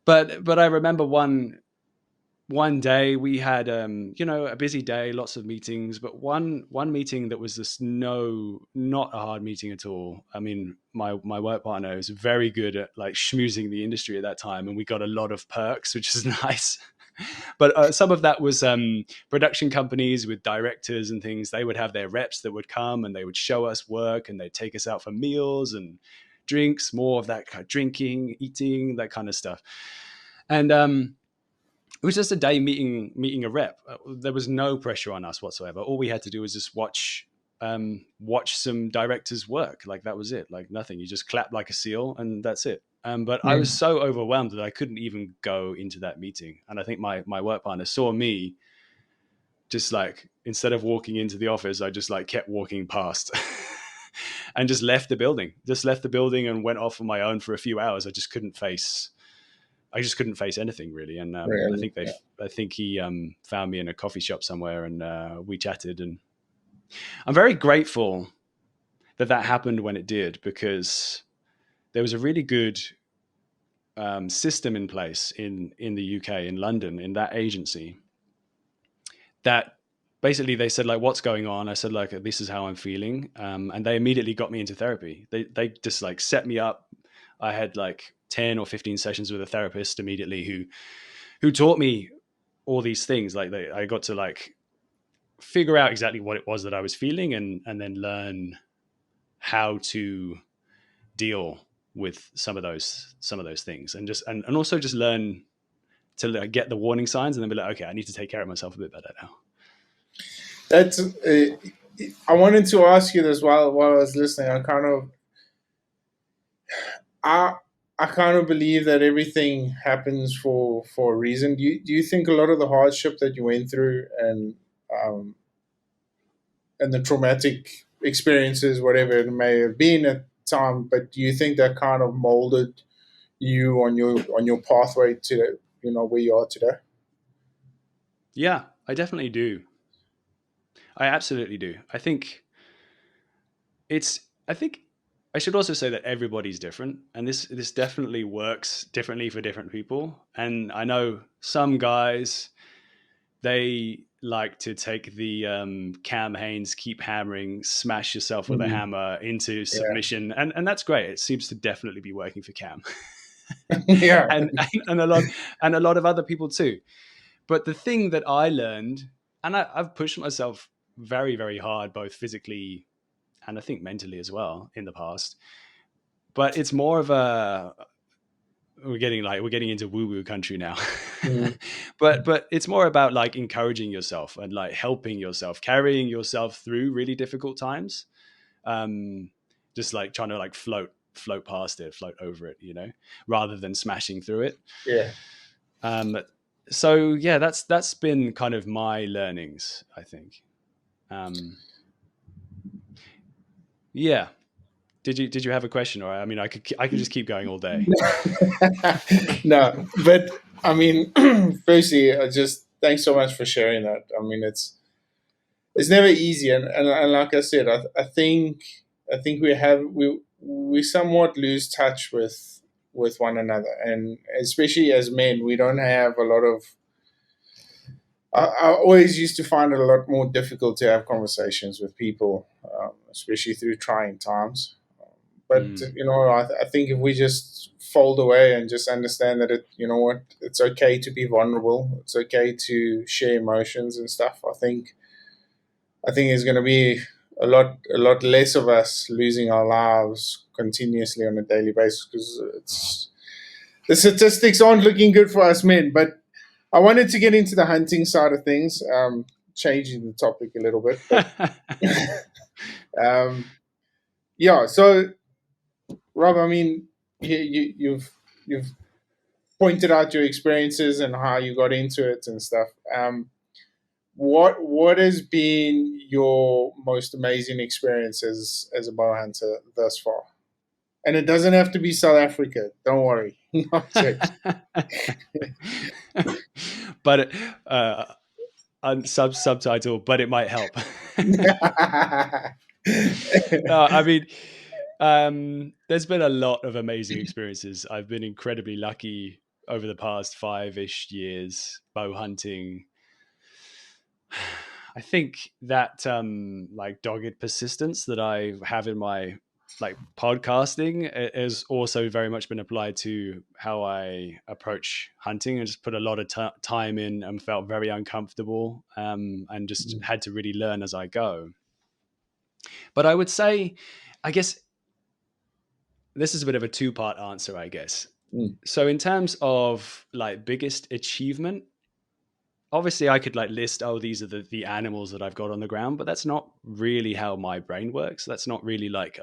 S2: But I remember one day we had a busy day, lots of meetings, but one meeting that was just not a hard meeting at all. I mean, my work partner was very good at like schmoozing the industry at that time, and we got a lot of perks, which is nice. But some of that was production companies with directors and things. They would have their reps that would come and they would show us work, and they'd take us out for meals and drinks, more of that kind of drinking, eating, that kind of stuff. And it was just a day meeting a rep. There was no pressure on us whatsoever. All we had to do was just watch some directors work. Like that was it. Like nothing. You just clap like a seal, and that's it. But I was
S1: Mm.
S2: so overwhelmed that I couldn't even go into that meeting. And I think my work partner saw me just like, instead of walking into the office, I just like kept walking past. And just left the building. Just left the building and went off on my own for a few hours. I just couldn't face anything really. And
S1: Really? Yeah.
S2: I think he found me in a coffee shop somewhere, and we chatted. And I'm very grateful that happened when it did, because there was a really good system in place in the UK, in London, in that agency, that basically they said like, what's going on? I said like, this is how I'm feeling. And they immediately got me into therapy. They just like set me up. I had like 10 or 15 sessions with a therapist immediately who taught me all these things. Like I got to like figure out exactly what it was that I was feeling, and then learn how to deal with some of those things, and just and also just learn to like, get the warning signs, and then be like, okay, I need to take care of myself a bit better now.
S1: That's. I wanted to ask you this while I was listening. I I kind of believe that everything happens for a reason. Do you think a lot of the hardship that you went through, um, and the traumatic experiences, whatever it may have been at the time, but do you think that kind of molded you on your pathway to where you are today?
S2: Yeah, I definitely do. I absolutely do. I think I should also say that everybody's different, and this definitely works differently for different people. And I know some guys, they like to take the Cam Haynes keep hammering, smash yourself with a
S1: Mhm.
S2: hammer into
S1: Yeah.
S2: submission, and that's great. It seems to definitely be working for Cam,
S1: Yeah.
S2: and a lot of other people too. But the thing that I learned, and I've pushed myself very very hard, both physically and I think mentally as well in the past. But it's more of a, we're getting into woo woo country now.
S1: Mhm.
S2: But it's more about like encouraging yourself and like helping yourself, carrying yourself through really difficult times. Um, just like trying to like float past it, float over it, rather than smashing through it.
S1: Yeah.
S2: Um, so yeah, that's been kind of my learnings, I think. Um, yeah. Did you have a question, or I mean, I could just keep going all day.
S1: No, but I mean, firstly, just thanks so much for sharing that. I mean, it's never easy, and like I said, I think we somewhat lose touch with one another, and especially as men, we don't have a lot of I always used to find it a lot more difficult to have conversations with people, especially through trying times. But
S2: Mm.
S1: I think if we just fold away and just understand that it's okay to be vulnerable. It's okay to share emotions and stuff. I think there's going to be a lot less of us losing our lives continuously on a daily basis because the statistics aren't looking good for us men. But I wanted to get into the hunting side of things, changing the topic a little bit. But um, yeah, so Rob, I mean, you've pointed out your experiences and how you got into it and stuff. What has been your most amazing experience as a bow hunter thus far? And it doesn't have to be South Africa. Don't worry. Not joking.
S2: But subtitle, but it might help. No, I mean, there's been a lot of amazing experiences. I've been incredibly lucky over the past 5-ish years bow hunting. I think that like dogged persistence that I have in my like podcasting has also very much been applied to how I approach hunting. I just put a lot of time in and felt very uncomfortable, and just had to really learn as I go. But I would say, I guess this is a bit of a two-part answer, I guess.
S1: Mm,
S2: So in terms of like biggest achievement, obviously I could like list, oh, these are the animals that I've got on the ground, but that's not really how my brain works. That's not really like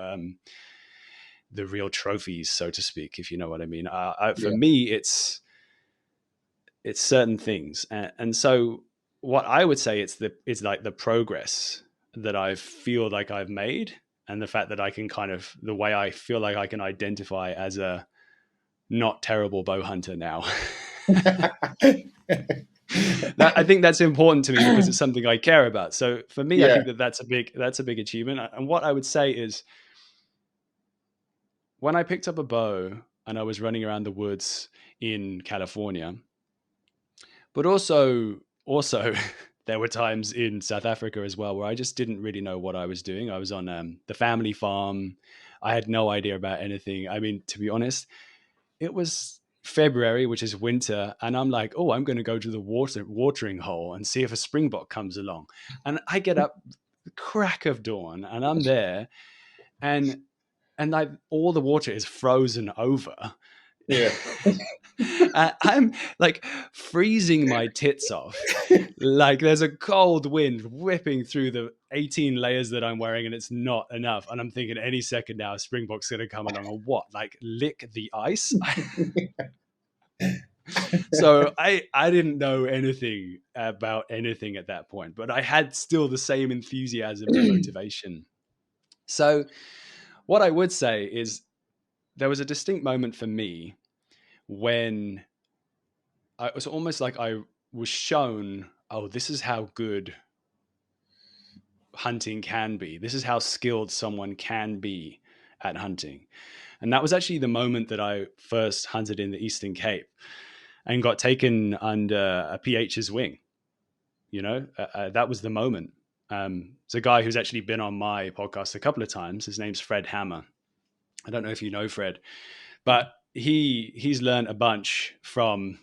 S2: the real trophies, so to speak, if you know what I mean. For
S1: yeah.
S2: me, it's certain things, and so what I would say it's like the progress that I feel like I've made, and the fact that I can kind of the way I feel like I can identify as a not terrible bow hunter now. That I think that's important to me because it's something I care about. So for me, I
S1: Yeah.
S2: think that that's a big achievement. And what I would say is when I picked up a bow and I was running around the woods in California, but also there were times in South Africa as well where I just didn't really know what I was doing. I was on the family farm. I had no idea about anything. I mean, to be honest, it was February, which is winter, and I'm like, oh, I'm going to go to the watering hole and see if a springbok comes along. And I get up the crack of dawn, and I'm there, and like all the water is frozen over.
S1: Yeah.
S2: I'm like freezing my tits off. Like there's a cold wind whipping through the 18 layers that I'm wearing, and it's not enough. And I'm thinking any second now, a springbok's going to come along and what? Like lick the ice? So I didn't know anything about anything at that point, but I had still the same enthusiasm and motivation. So what I would say is there was a distinct moment for me when it was almost like I was shown, oh, this is how good hunting can be. This is how skilled someone can be at hunting. And that was actually the moment that I first hunted in the Eastern Cape and got taken under a PH's wing. That was the moment. It's a guy who's actually been on my podcast a couple of times. His name's Fred Hammer. I don't know if you know Fred, but he's learned a bunch from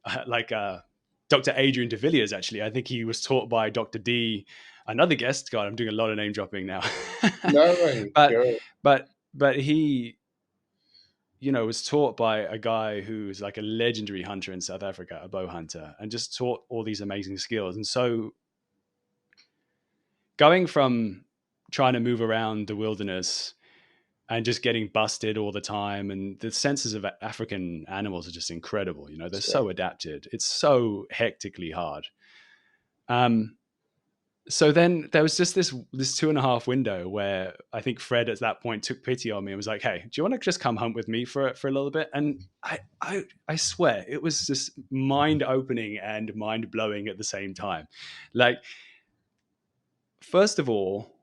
S2: Dr. Adrian de Villiers. Actually, I think he was taught by Dr. D, another guest. God, I'm doing a lot of name dropping now.
S1: No way.
S2: but
S1: Go.
S2: but he was taught by a guy who's like a legendary hunter in South Africa, a bow hunter, and just taught all these amazing skills. And so going from trying to move around the wilderness and just getting busted all the time, and the senses of African animals are just incredible. They're
S1: Sure.
S2: so adapted. It's so hectically hard. So then there was just this 2.5 window where I think Fred at that point took pity on me and was like, "Hey, do you want to just come hunt with me for a little bit?" And I swear it was just mind opening and mind blowing at the same time. Like, first of all,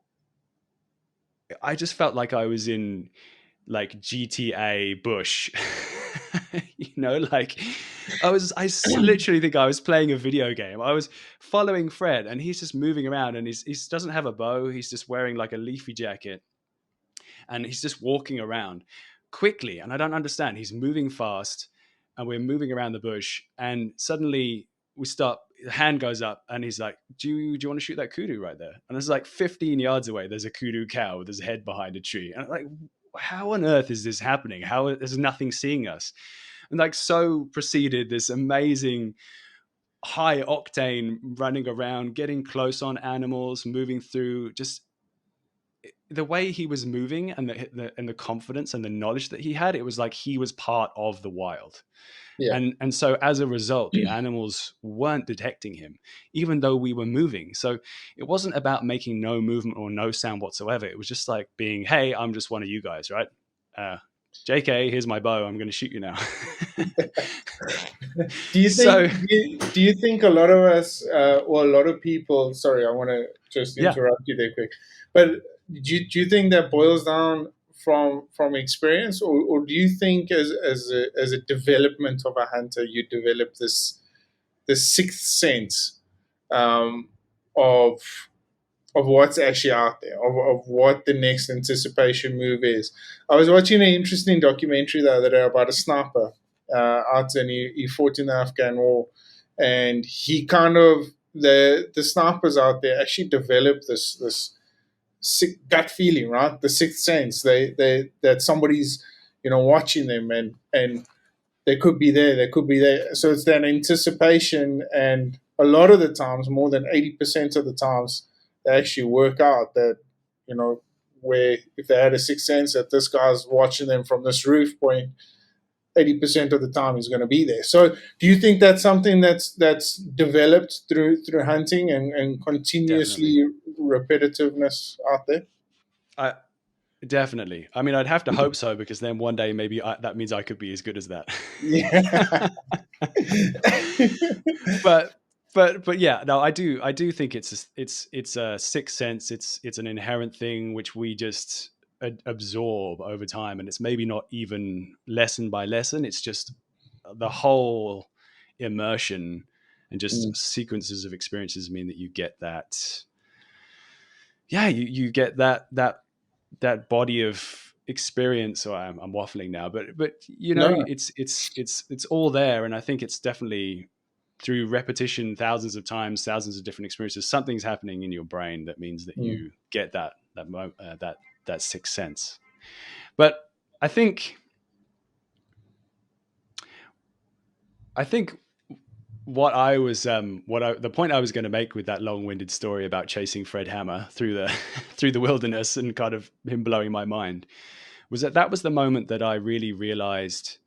S2: I just felt like I was in like GTA Bush. Like literally think I was playing a video game. I was following Fred, and he's just moving around, and he doesn't have a bow. He's just wearing like a leafy jacket, and he's just walking around quickly. And I don't understand. He's moving fast, and we're moving around the bush, and suddenly we stop. The hand goes up, and he's like, "Do you want to shoot that kudu right there?" And it's like 15 yards away. There's a kudu cow with his head behind a tree, and I'm like, how on earth is this happening? How is nothing seeing us? And like so proceeded this amazing high octane running around, getting close on animals, moving through, just the way he was moving, and the confidence and the knowledge that he had. It was like he was part of the wild.
S1: Yeah.
S2: And so as a result, the animals weren't detecting him, even though we were moving. So it wasn't about making no movement or no sound whatsoever. It was just like being, hey, I'm just one of you guys, right? JK, here's my bow. I'm going to shoot you now.
S1: Do you think
S2: So
S1: do you think a lot of us or a lot of people, sorry, I want to just
S2: yeah,
S1: interrupt you there quick, but do you think that boils down from experience, or do you think as a development of a hunter you develop this sixth sense, um, of what's actually out there, of what the next anticipation move is? I was watching an interesting documentary the other day about a sniper out, and he fought in the Afghan war, and he kind of the snipers out there actually developed this sick gut feeling, right? The sixth sense. They that somebody's watching them, and they could be there, they could be there. So it's that anticipation, and a lot of the times, more than 80% of the times, they actually work out that, where if they had a sixth sense that this guy's watching them from this roof point, 80% of the time he's going to be there. So do you think that's something that's developed through hunting and
S2: definitely.
S1: continuously repetitiveness out there?
S2: I definitely. I mean, I'd have to hope so, because then one day maybe that means I could be as good as that.
S1: Yeah.
S2: but but yeah, no, I do think it's a sixth sense. It's an inherent thing which we just absorb over time, and it's maybe not even lesson by lesson. It's just the whole immersion and just
S1: Mm.
S2: sequences of experiences mean that you get that. Yeah, you get that body of experience. So I'm waffling now, but
S1: No.
S2: it's all there. And I think it's definitely through repetition, thousands of times, thousands of different experiences, something's happening in your brain that means that
S1: Mm.
S2: you get that sixth sense. But I think I think the point I was going to make with that long-winded story about chasing Fred Hammer through the through the wilderness and kind of him blowing my mind was that was the moment that I really realized,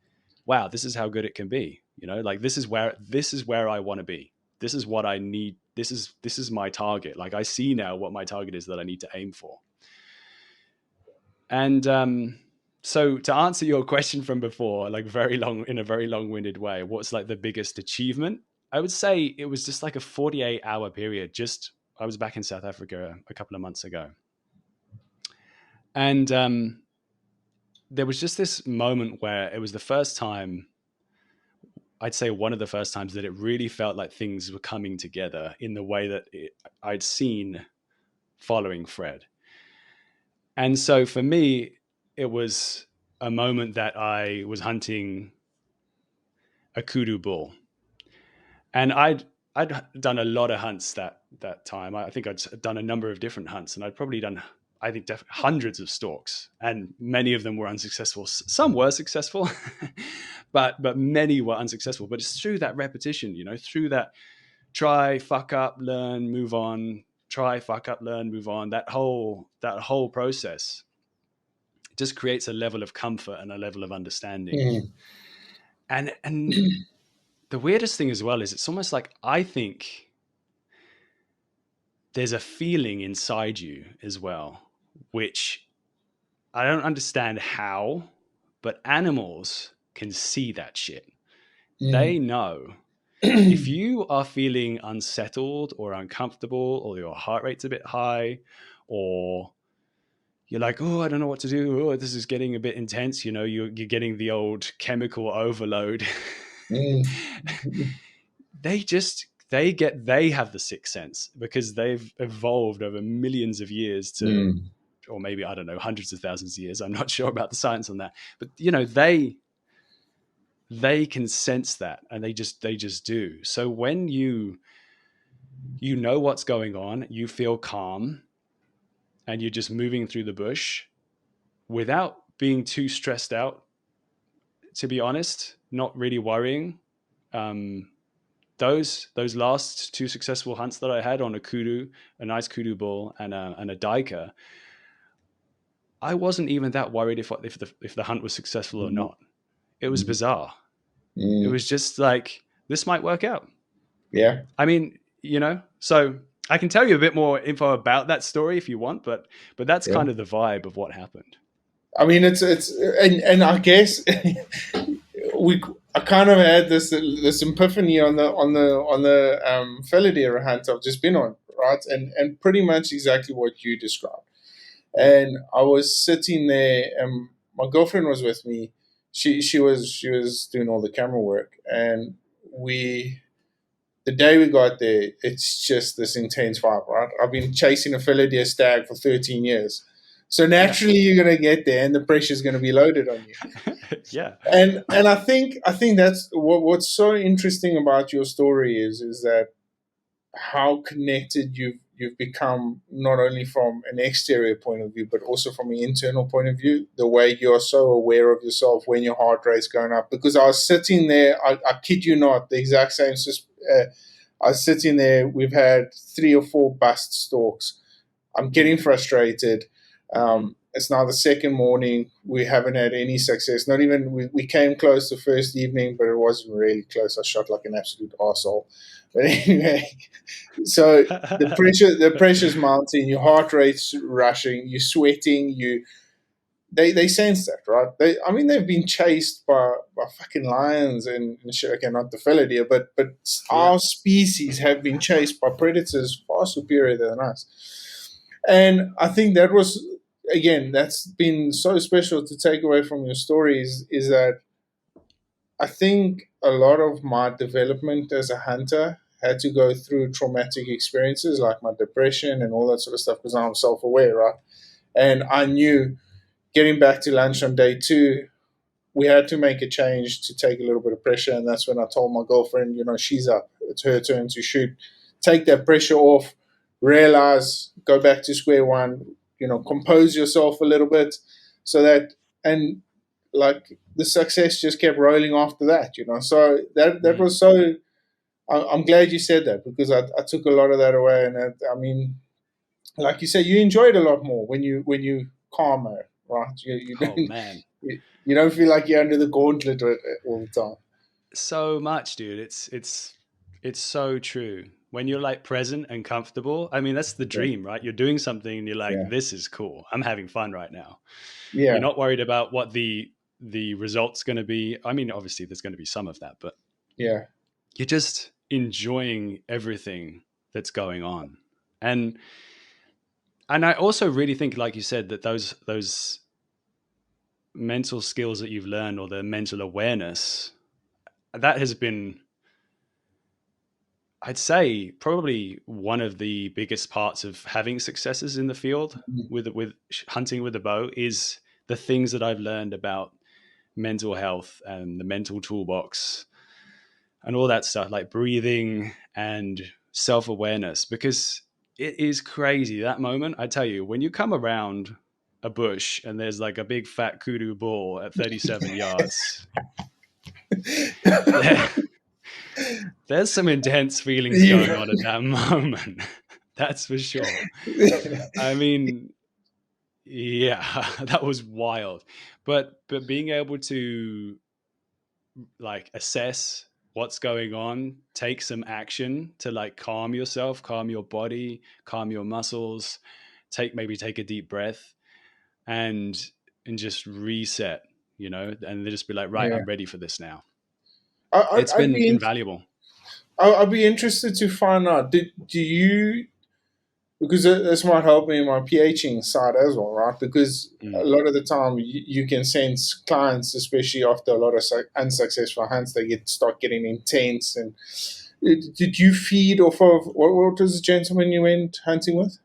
S2: wow, this is how good it can be. Like this is where I want to be. This is what I need. This is my target. Like I see now what my target is that I need to aim for. And so to answer your question from before, like in a very long-winded way, what's like the biggest achievement? I would say it was just like a 48-hour period. Just I was back in South Africa a couple of months ago, and there was just this moment where it was the first time, I'd say one of the first times, that it really felt like things were coming together in the way that I'd seen following Fred. And so for me, it was a moment that I was hunting a kudu bull, and I'd done a lot of hunts that time. I think I'd done a number of different hunts, and I'd probably done, I think, hundreds of stalks, and many of them were unsuccessful. Some were successful, but many were unsuccessful. But it's through that repetition, through that try, fuck up, learn, move on, try, fuck up, learn, move on. That whole process just creates a level of comfort and a level of understanding.
S1: Mm.
S2: And the weirdest thing as well is it's almost like I think there's a feeling inside you as well, which I don't understand how, but animals can see that shit.
S1: Mm.
S2: They know if you are feeling unsettled or uncomfortable, or your heart rate's a bit high, or you're like, oh, I don't know what to do. Oh, this is getting a bit intense. You're getting the old chemical overload.
S1: Mm.
S2: They have the sixth sense because they've evolved over millions of years to,
S1: Mm.
S2: or maybe, I don't know, hundreds of thousands of years. I'm not sure about the science on that, but they can sense that, and they just do. So when you know what's going on, you feel calm, and you're just moving through the bush without being too stressed out, to be honest, not really worrying. um, those last two successful hunts that I had on a nice kudu bull and a diker, I wasn't even that worried if the hunt was successful or
S1: Mm.
S2: not. It was
S1: Mm.
S2: bizarre. It
S1: Mm.
S2: was just like, this might work out.
S1: Yeah.
S2: I mean, so I can tell you a bit more info about that story if you want, but that's
S1: Yeah.
S2: kind of the vibe of what happened.
S1: I mean, it's and I guess we I kind of had this epiphany on the fellow deer hunt I've just been on, right? And pretty much exactly what you described.
S2: Yeah.
S1: And I was sitting there, and my girlfriend was with me. She was doing all the camera work, and we the day we got there, it's just this intense vibe, right? I've been chasing a fellow deer stag for 13 years. So
S2: Yeah.
S1: naturally you're gonna get there and the pressure's gonna be loaded on you.
S2: Yeah.
S1: And I think that's what's so interesting about your story is that how connected you've become, not only from an exterior point of view but also from an internal point of view, the way you're so aware of yourself when your heart rate's going up. Because I was sitting there, I kid you not, the exact same. I was sitting there, we've had 3 or 4 bust stalks. I'm getting
S2: Mm.
S1: frustrated.
S2: Hmm.
S1: It's now the second morning. We haven't had any success. Not even we came close the first evening, but it wasn't really close. I shot like an absolute arsehole. But anyway, so the pressure's mounting, your heart rate's rushing, you're sweating, they sense that, right? I mean, they've been chased by fucking lions and shit. Okay, not the fellow deer, but
S2: Yeah.
S1: our species have been chased by predators far superior than us. And I think that was, again, that's been so special to take away from your stories, is that I think a lot of my development as a hunter had to go through traumatic experiences like my depression and all that sort of stuff, because I'm self aware, right? And I knew getting back to lunch on day 2, we had to make a change to take a little bit of pressure. And that's when I told my girlfriend, she's up. It's her turn to shoot. Take that pressure off, realize, go back to square one, compose yourself a little bit so that, and like the success just kept rolling after that. So that
S2: Mm.
S1: was so, I'm glad you said that, because I took a lot of that away. And I mean, like you said, you enjoy it a lot more when you calmer, right? You
S2: Oh
S1: don't
S2: man,
S1: you don't feel like you're under the gauntlet all the time.
S2: so much, dude. It's so true. When you're like present and comfortable, I mean, that's the
S1: Yeah,
S2: dream, right? You're doing something and you're like,
S1: yeah,
S2: this is cool. I'm having fun right now. You're
S1: yeah,
S2: not worried about what the result's going to be. I mean, obviously there's going to be some of that, but
S1: yeah,
S2: you're just enjoying everything that's going on. And I also really think, like you said, that those mental skills that you've learned, or the mental awareness, that has been, I'd say, probably one of the biggest parts of having successes in the field with hunting with a bow, is the things that I've learned about mental health and the mental toolbox and all that stuff, like breathing and self-awareness. Because it is crazy, that moment, I tell you, when you come around a bush and there's like a big fat kudu bull at 37 yards, there, there's some intense feelings going
S1: yeah,
S2: on at that moment. That's for sure. I mean, yeah, that was wild. But being able to like assess what's going on, take some action to like calm yourself, calm your body, calm your muscles, take a deep breath, and just reset, and then just be like, right,
S1: yeah.
S2: I'm ready for this now.
S1: I,
S2: It's
S1: I- I'd
S2: been
S1: be
S2: invaluable.
S1: I'd be interested to find out. Do you because this might help me in my PHing side as well, right? Because a
S2: Mm.
S1: lot of the time you can sense clients, especially after a lot of unsuccessful hunts, they start getting intense. And did you feed off of what was the gentleman you went hunting with?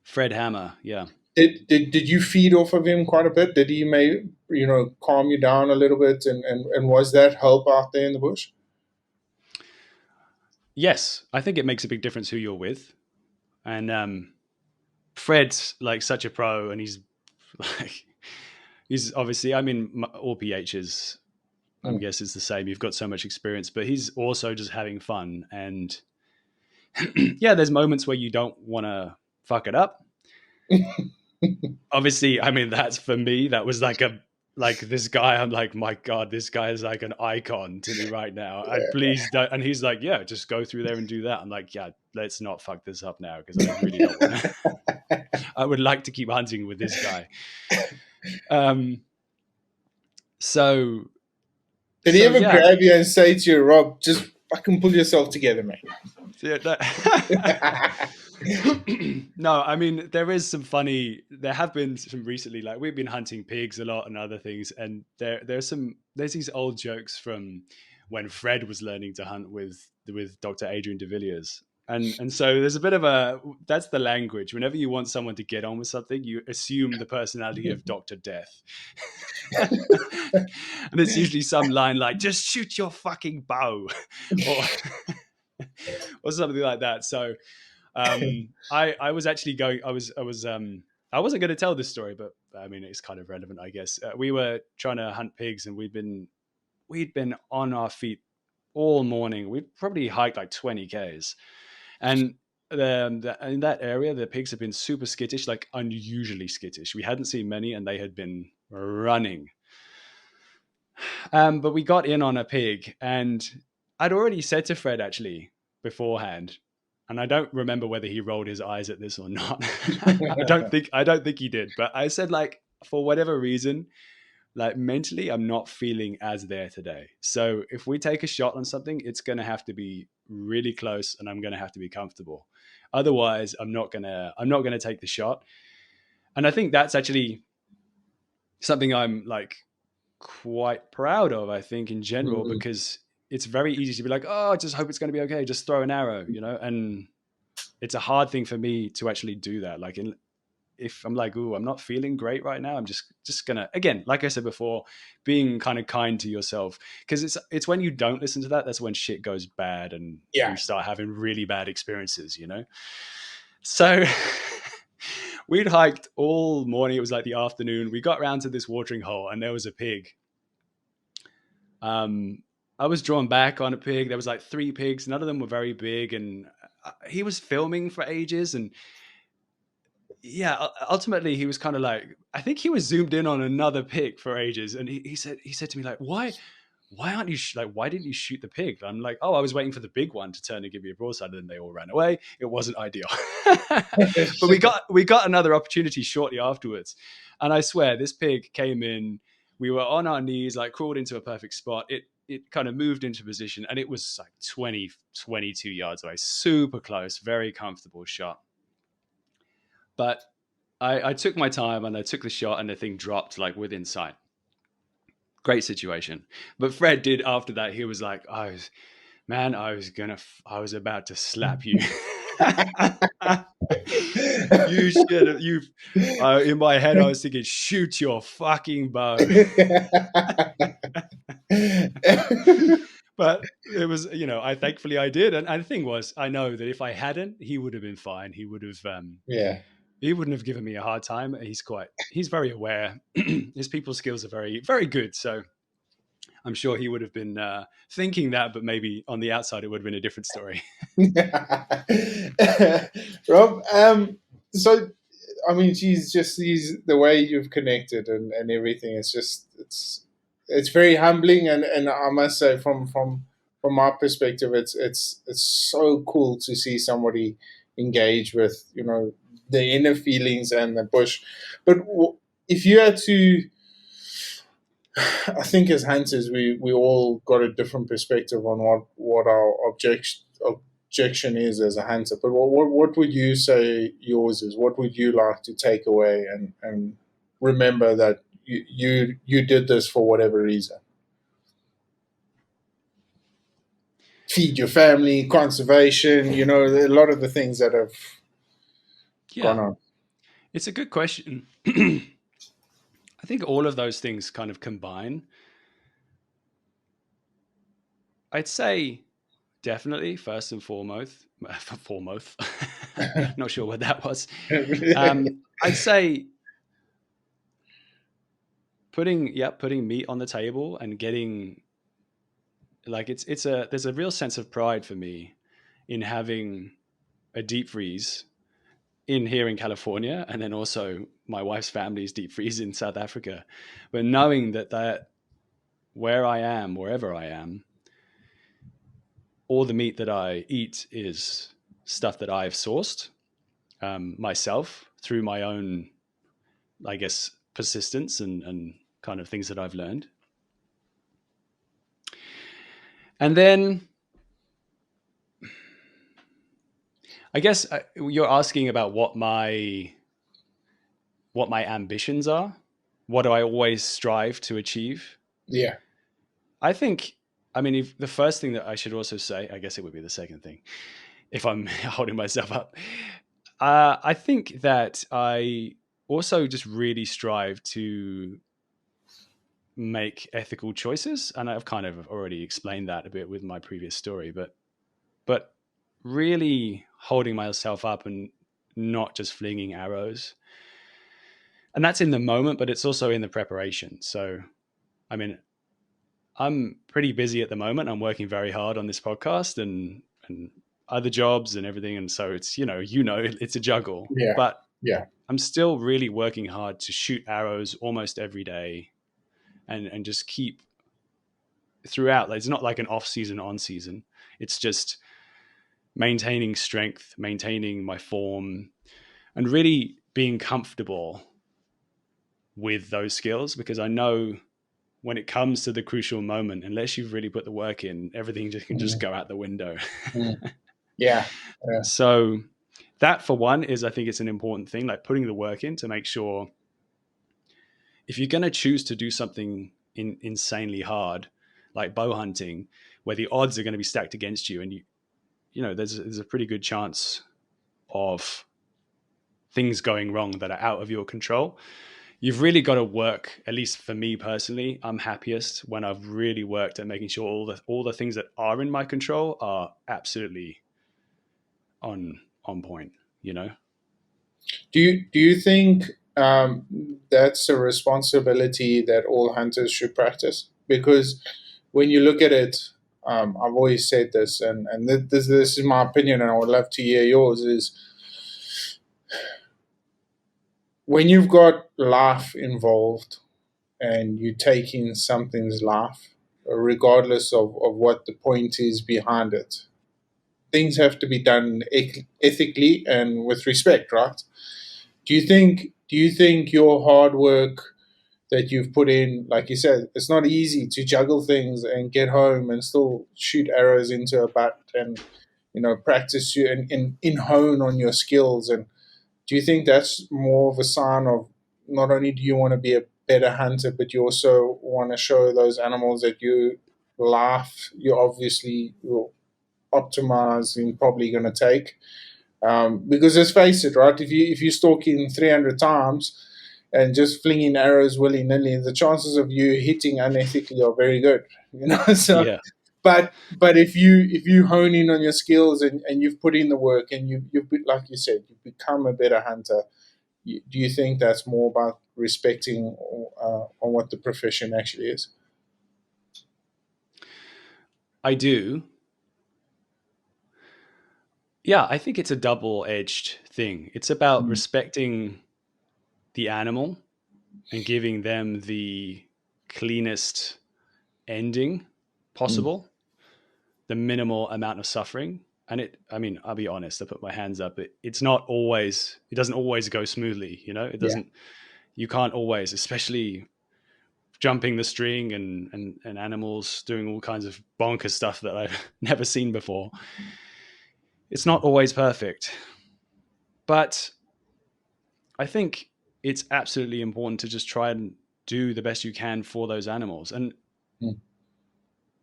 S2: Fred Hammer, yeah.
S1: Did you feed off of him quite a bit? Did he calm you down a little bit, and was that help out there in the bush?
S2: Yes, I think it makes a big difference who you're with. And Fred's like such a pro, and he's like, he's obviously, I mean, all PHs, I'm
S1: Mm.
S2: guess it's the same. You've got so much experience, but he's also just having fun. And yeah, there's moments where you don't want to fuck it up. Obviously, I mean, that's for me. That was like this guy. I'm like, my God, this guy is like an icon to me right now. I please don't. And he's like, yeah, just go through there and do that. I'm like, yeah, let's not fuck this up now because I really don't want to. I would like to keep hunting with this guy. Um. So.
S1: Did he
S2: So
S1: ever
S2: yeah.
S1: grab you and say to you, Rob, just fucking pull yourself together, man?
S2: Yeah, no, I mean there is some funny. There have been some recently. Like we've been hunting pigs a lot and other things, and there's these old jokes from when Fred was learning to hunt with Dr. Adrian de Villiers. And so there's a bit of a that's the language. Whenever you want someone to get on with something, you assume the personality of Dr. Death. And it's usually some line like just shoot your fucking bow or or something like that. So I was actually going. I wasn't going to tell this story, but I mean it's kind of relevant, I guess. We were trying to hunt pigs, and we'd been on our feet all morning. We probably hiked like 20 k's, and in that area, the pigs have been super skittish, like unusually skittish. We hadn't seen many, and they had been running. But we got in on a pig, and I'd already said to Fred actually beforehand, and I don't remember whether he rolled his eyes at this or not. I don't think he did, but I said like for whatever reason, like mentally, I'm not feeling as there today. So if we take a shot on something, it's gonna have to be really close, and I'm gonna have to be comfortable. Otherwise, I'm not gonna take the shot. And I think that's actually something I'm like quite proud of, I think, in general,
S1: Mm.
S2: because it's very easy to be like, oh, I just hope it's going to be okay. Just throw an arrow. And it's a hard thing for me to actually do that. Like, if I'm like, ooh, I'm not feeling great right now, I'm just gonna, again, like I said before, being kind of kind to yourself, because it's when you don't listen to that, that's when shit goes bad and you
S1: Yeah.
S2: start having really bad experiences. So we'd hiked all morning. It was like the afternoon. We got around to this watering hole, and there was a pig. Um, I was drawn back on a pig. There was like three pigs. None of them were very big, and he was filming for ages. And yeah, ultimately he was kind of like, I think he was zoomed in on another pig for ages. And he said to me like, why aren't you like why didn't you shoot the pig? I'm like, oh, I was waiting for the big one to turn and give me a broadside, and then they all ran away. It wasn't ideal. But we got another opportunity shortly afterwards, and I swear this pig came in. We were on our knees, like crawled into a perfect spot. It kind of moved into position, and it was like 20, 22 yards away, super close, very comfortable shot. But I took my time and I took the shot, and the thing dropped like within sight. Great situation. But Fred did after that. He was like, man, I was about to slap you. You should have. You, in my head, I was thinking, shoot your fucking bow. But it was, I thankfully I did, and the thing was, I know that if I hadn't, he would have been fine.
S1: Yeah.
S2: He wouldn't have given me a hard time. He's very aware. His people skills are very, very good. So I'm sure he would have been thinking that, but maybe on the outside it would have been a different story.
S1: Rob, so I mean, geez, just these the way you've connected and everything. It's just it's very humbling, and I must say, from my perspective, it's so cool to see somebody engage with the inner feelings and the bush. But if you had to, I think as hunters, we all got a different perspective on what our projection is as a hunter, but what would you say yours is? What would you like to take away and remember that you did this for whatever reason? Feed your family, conservation, a lot of the things that have gone
S2: Yeah,
S1: on.
S2: it's a good question. I think all of those things kind of combine. I'd say definitely first and foremost, foremost, not sure what that was. I'd say putting meat on the table and getting like it's there's a real sense of pride for me in having a deep freeze in here in California, and then also my wife's family's deep freeze in South Africa. But knowing that where I am, wherever I am, all the meat that I eat is stuff that I've sourced myself through my own, I guess, persistence and kind of things that I've learned. And then I guess you're asking about what my ambitions are. What do I always strive to achieve?
S1: Yeah.
S2: I think, I mean, if the first thing that I should also say, I guess it would be the second thing, if I'm holding myself up. I think that I also just really strive to make ethical choices, and I've kind of already explained that a bit with my previous story, but really holding myself up and not just flinging arrows. And that's in the moment, but it's also in the preparation. So, I mean, I'm pretty busy at the moment. I'm working very hard on this podcast and other jobs and everything, and so it's it's a juggle.
S1: Yeah.
S2: But
S1: Yeah.
S2: I'm still really working hard to shoot arrows almost every day, and just keep throughout. It's not like an off season on season. It's just maintaining strength, maintaining my form, and really being comfortable with those skills, because I know when it comes to the crucial moment, unless you've really put the work in, everything just can just
S1: Mm,
S2: go out the window.
S1: mm. Yeah. Yeah.
S2: So that for one is, I think it's an important thing, like putting the work in to make sure if you're going to choose to do something insanely hard, like bow hunting, where the odds are going to be stacked against you, and there's a pretty good chance of things going wrong that are out of your control. You've really got to work. At least for me personally, I'm happiest when I've really worked at making sure all the things that are in my control are absolutely on point. You know?
S1: Do you think that's a responsibility that all hunters should practice? Because when you look at it, I've always said this, and this is my opinion, and I would love to hear yours. Is when you've got life involved and you take in something's life, regardless of what the point is behind it, things have to be done ethically and with respect, right? Do you think your hard work that you've put in, like you said, it's not easy to juggle things and get home and still shoot arrows into a butt and practice you and hone on your skills? And do you think that's more of a sign of not only do you want to be a better hunter, but you also want to show those animals that you laugh, you obviously will optimize and probably going to take? Because let's face it, right? If you're stalking 300 times and just flinging arrows willy nilly, the chances of you hitting unethically are very good. So,
S2: Yeah.
S1: but if you hone in on your skills and you've put in the work and you've like you said, you've become a better hunter. Do you think that's more about respecting on what the profession actually is?
S2: I do. Yeah, I think it's a double-edged thing. It's about
S1: Mm,
S2: respecting the animal and giving them the cleanest ending
S1: mm,
S2: possible, the minimal amount of suffering. And I mean, I'll be honest, I put my hands up. It doesn't always go smoothly, It
S1: yeah.
S2: doesn't, you can't always, especially jumping the string and animals doing all kinds of bonkers stuff that I've never seen before. It's not always perfect, but I think it's absolutely important to just try and do the best you can for those animals. And
S1: Mm.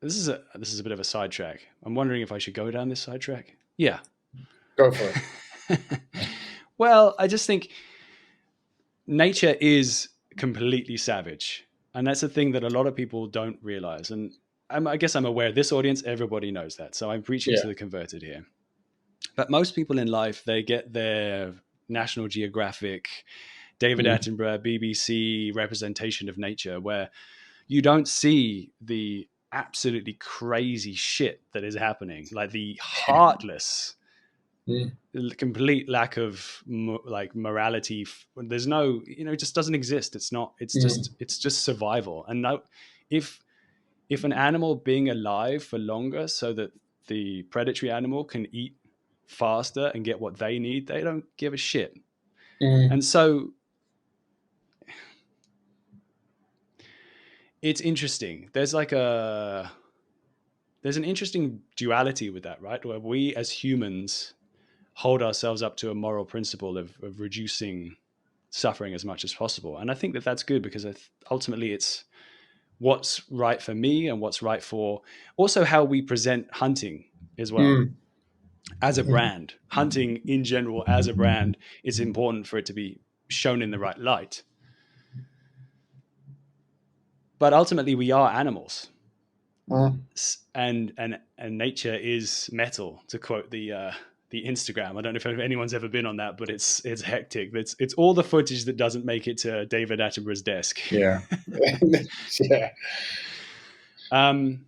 S2: this is a bit of a sidetrack. I'm wondering if I should go down this sidetrack. Yeah.
S1: Go for it.
S2: Well, I just think nature is completely savage, and that's a thing that a lot of people don't realize. And I guess I'm aware this audience, everybody knows that, so I'm preaching
S1: Yeah.
S2: to the converted here. But most people in life, they get their National Geographic, David
S1: Mm.
S2: Attenborough, BBC representation of nature, where you don't see the absolutely crazy shit that is happening, like the heartless,
S1: Mm.
S2: complete lack of like morality. There's no, it just doesn't exist. It's not.
S1: Mm.
S2: It's just survival. And no, if if an animal being alive for longer so that the predatory animal can eat faster and get what they need, they don't give a shit.
S1: Mm.
S2: And so it's interesting. There's an interesting duality with that, right? Where we as humans hold ourselves up to a moral principle of reducing suffering as much as possible. And I think that that's good because ultimately it's what's right for me and what's right for also how we present hunting as well.
S1: Mm.
S2: As a brand, hunting in general as a brand is important for it to be shown in the right light. But ultimately, we are animals,
S1: Mm.
S2: and nature is metal. To quote the Instagram, I don't know if anyone's ever been on that, but it's hectic. It's all the footage that doesn't make it to David Attenborough's desk.
S1: Yeah. Yeah.
S2: um,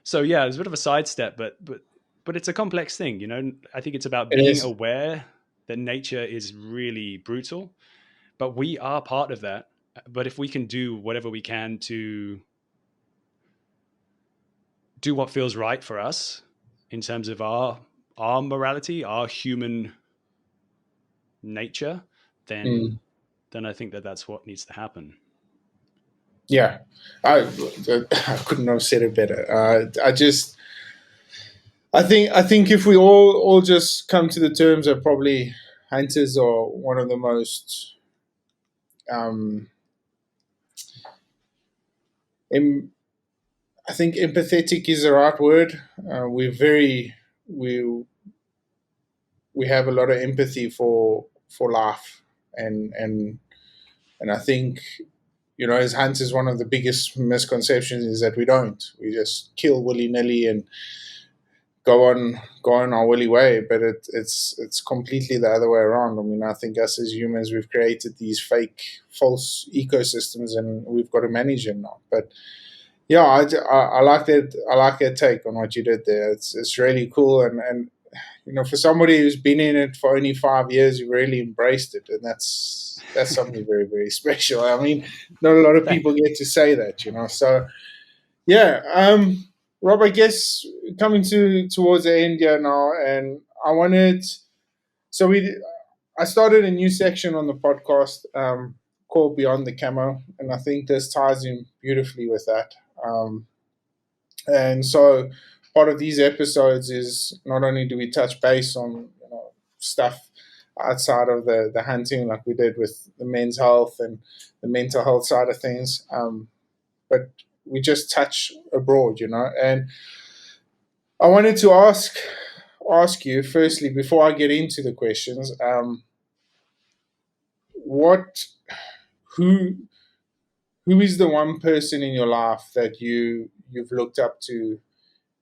S2: so yeah, it's a bit of a sidestep, but it's a complex thing. I think it's about
S1: It
S2: being
S1: is.
S2: aware that nature is really brutal, but we are part of that. But if we can do whatever we can to do what feels right for us in terms of our morality, our human nature, then
S1: Mm.
S2: then I think that that's what needs to happen.
S1: Yeah. I couldn't have said it better. I think if we all just come to the terms that probably hunters are one of the most um, em- I think empathetic is the right word. We we have a lot of empathy for life, and and I think as hunters, one of the biggest misconceptions is that we don't. We just kill willy nilly and go on our willy way. But it's completely the other way around. I mean, I think us as humans, we've created these fake, false ecosystems, and we've got to manage them now. But yeah, I like that. I like that take on what you did there. It's really cool, and for somebody who's been in it for only 5 years, you really embraced it, and that's something very very special. I mean, not a lot of
S2: Thanks.
S1: people get to say that. So yeah, Rob, I guess coming towards the end here now, and I wanted so we I started a new section on the podcast called Beyond the Camo, and I think this ties in beautifully with that. And so part of these episodes is not only do we touch base on stuff outside of the hunting, like we did with the men's health and the mental health side of things, but we just touch abroad. And I wanted to ask you firstly before I get into the questions, what who who is the one person in your life that you've looked up to,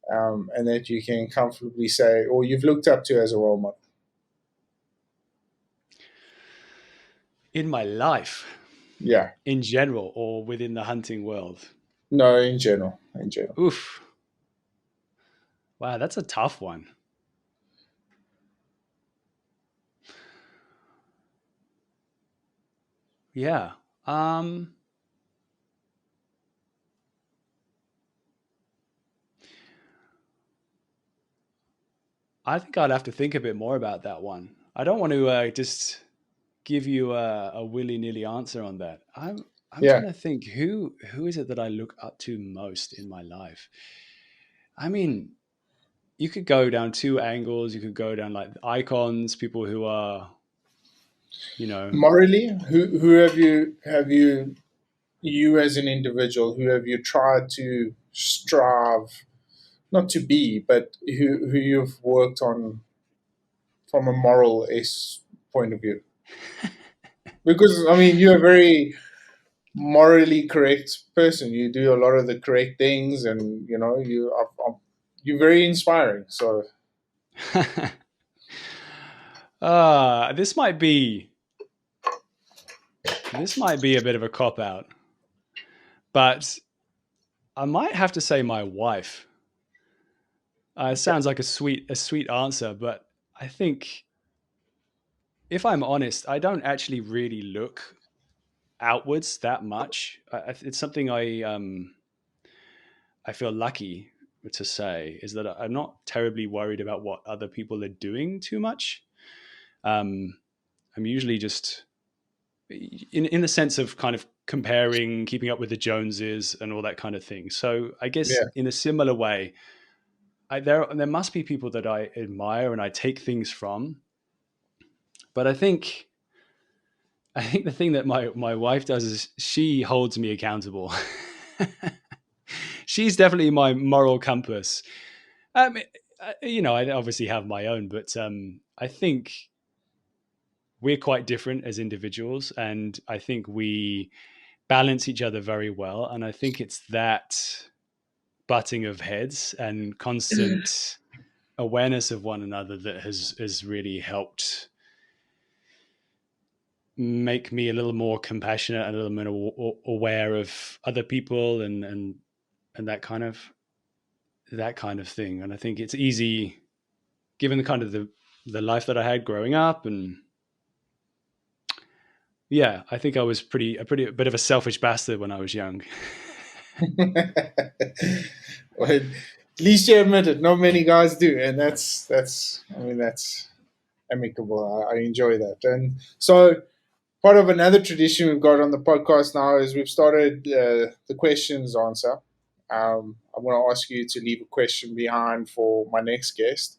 S1: and that you can comfortably say, or you've looked up to as a role model?
S2: In my life,
S1: Yeah,
S2: in general, or within the hunting world?
S1: no, in general, in general.
S2: Oof. Wow, that's a tough one. Yeah. Um, I think I'd have to think a bit more about that one. I don't want to just give you a willy nilly answer on that. I'm
S1: Yeah.
S2: trying to think who is it that I look up to most in my life. I mean, you could go down two angles. You could go down like icons, people who are, you know,
S1: Morally, who have you as an individual, who have you tried to strive not to be, but who you've worked on from a moral point of view? Because I mean, you're a very morally correct person. You do a lot of the correct things, and you're very inspiring. So
S2: uh, this might be this might be a bit of a cop out, but I might have to say my wife. It
S1: okay.
S2: sounds like a sweet answer, but I think if I'm honest, I don't actually really look outwards that much. It's something I feel lucky to say is that I'm not terribly worried about what other people are doing too much. Um, I'm usually just in the sense of kind of comparing, keeping up with the Joneses and all that kind of thing. So I guess
S1: Yeah.
S2: in a similar way, there must be people that I admire and I take things from, but I think the thing that my wife does is she holds me accountable. She's definitely my moral compass. Um, I obviously have my own, but I think we're quite different as individuals, and I think we balance each other very well. And I think it's that butting of heads and constant awareness of one another that has really helped make me a little more compassionate and a little more aware of other people and that kind of thing. And I think it's easy given the kind of the life that I had growing up. And yeah, I think I was a bit of a selfish bastard when I was young.
S1: Well, at least you admit it. Not many guys do, and that's. I mean, that's amicable. I enjoy that, and so part of another tradition we've got on the podcast now is we've started the questions answer. I'm going to ask you to leave a question behind for my next guest,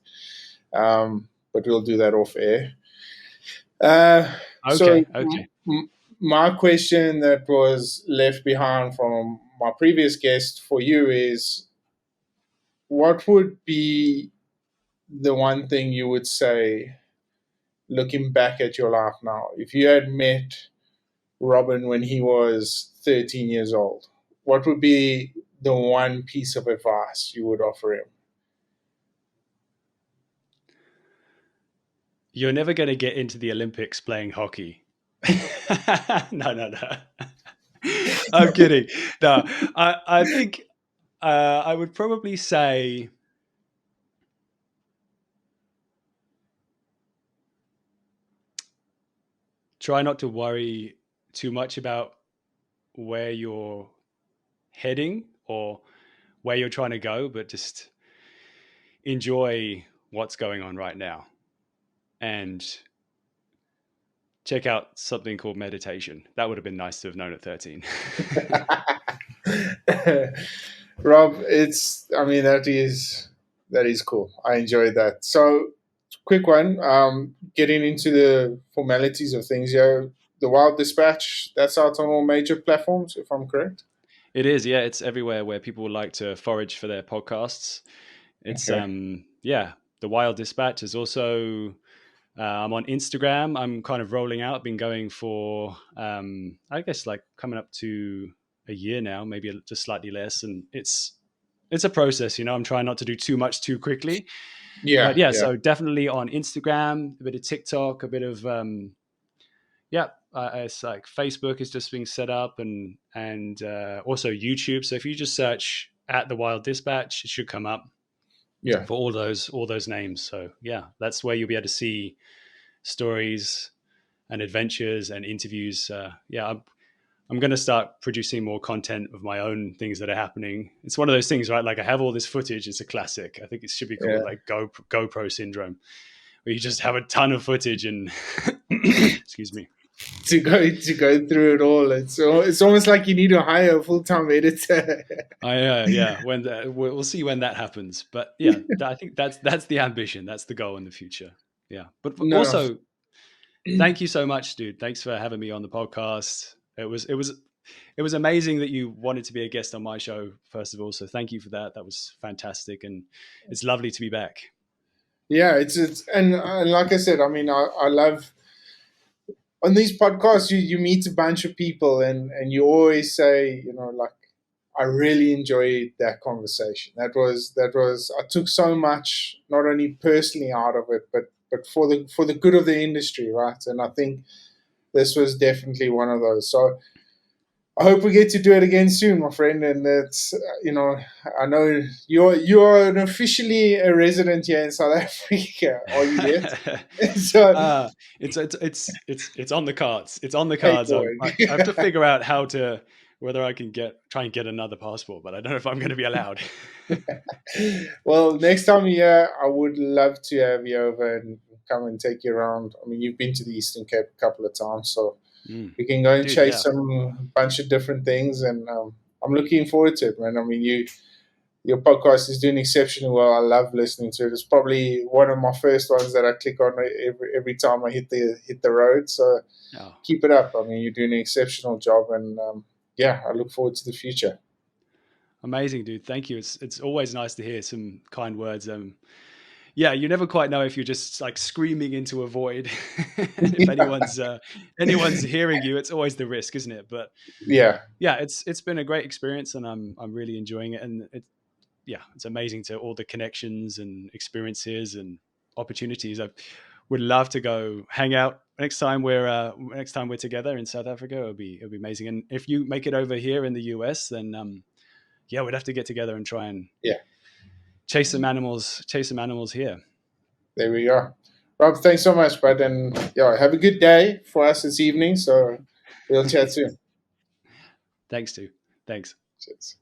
S1: but we'll do that off air. So,
S2: Okay, okay.
S1: my question that was left behind from my previous guest for you is, what would be the one thing you would say, looking back at your life now, if you had met Robin when he was 13 years old? What would be the one piece of advice you would offer him?
S2: You're never going to get into the Olympics playing hockey. No, no, no. I'm kidding. No, I think I would probably say try not to worry too much about where you're heading or where you're trying to go, but just enjoy what's going on right now and check out something called meditation. That would have been nice to have known at 13.
S1: Rob, I mean, that is cool. I enjoyed that. So, quick one, getting into the formalities of things here. The Wild Dispatch, that's out on all major platforms, if I'm correct.
S2: It is, yeah. It's everywhere where people like to forage for their podcasts. It's
S1: Okay.
S2: yeah. The Wild Dispatch is also. I'm on Instagram. I'm kind of rolling out. I've been going for I guess like coming up to a year now, maybe just slightly less, and it's a process. I'm trying not to do too much too quickly, but
S1: Yeah,
S2: yeah.
S1: yeah,
S2: So definitely on Instagram, a bit of TikTok, a bit of yeah, it's like Facebook is just being set up, and also YouTube. So if you just search at the Wild Dispatch, it should come up
S1: yeah.
S2: for all those names. So yeah, that's where you'll be able to see stories and adventures and interviews. Yeah, I'm going to start producing more content of my own things that are happening. It's one of those things, right? Like I have all this footage. It's a classic. I think it should be called
S1: Yeah.
S2: like GoPro syndrome, where you just have a ton of footage and excuse me.
S1: to go through it all. It's almost like you need to hire a full-time editor.
S2: Yeah, we'll see when that happens. But yeah, I think that's the ambition. That's the goal in the future. Yeah, but
S1: No,
S2: also thank you so much, dude. Thanks for having me on the podcast. It was amazing that you wanted to be a guest on my show, first of all. So thank you for that. That was fantastic, and it's lovely to be back.
S1: yeah, it's and like I said, I mean, I love on these podcasts you meet a bunch of people and you always say, like, I really enjoyed that conversation. That was I took so much not only personally out of it, but for the good of the industry, right? And I think this was definitely one of those. So I hope we get to do it again soon, my friend. And it's I know you're an officially a resident here in South Africa. Are you yet? So
S2: uh, it's on the cards. It's on the cards.
S1: paperwork.
S2: I have to figure out how to whether I can try and get another passport, but I don't know if I'm going to be allowed.
S1: Well, next time you're here, I would love to have you over and come and take you around. I mean, you've been to the Eastern Cape a couple of times, so
S2: Mm.
S1: we can go and
S2: Dude,
S1: chase
S2: yeah.
S1: some bunch of different things. And I'm looking forward to it, man. I mean, your podcast is doing exceptionally well. I love listening to it. It's probably one of my first ones that I click on every time I hit the road. So
S2: Oh,
S1: keep it up. I mean, you're doing an exceptional job, and yeah, I look forward to the future.
S2: amazing, dude. Thank you. It's always nice to hear some kind words. Yeah, you never quite know if you're just like screaming into a void, and if anyone's hearing you, it's always the risk, isn't it? But
S1: Yeah,
S2: yeah, it's been a great experience, and I'm really enjoying it. And it's amazing to all the connections and experiences and opportunities. I would love to go hang out next time we're together in South Africa. It'll be amazing. And if you make it over here in the US, then yeah, we'd have to get together and try and
S1: yeah.
S2: chase some animals here.
S1: There we go. Rob, thanks so much, bud. And yeah, have a good day for us this evening. So we'll chat soon.
S2: Thanks, too. Thanks.
S1: Cheers.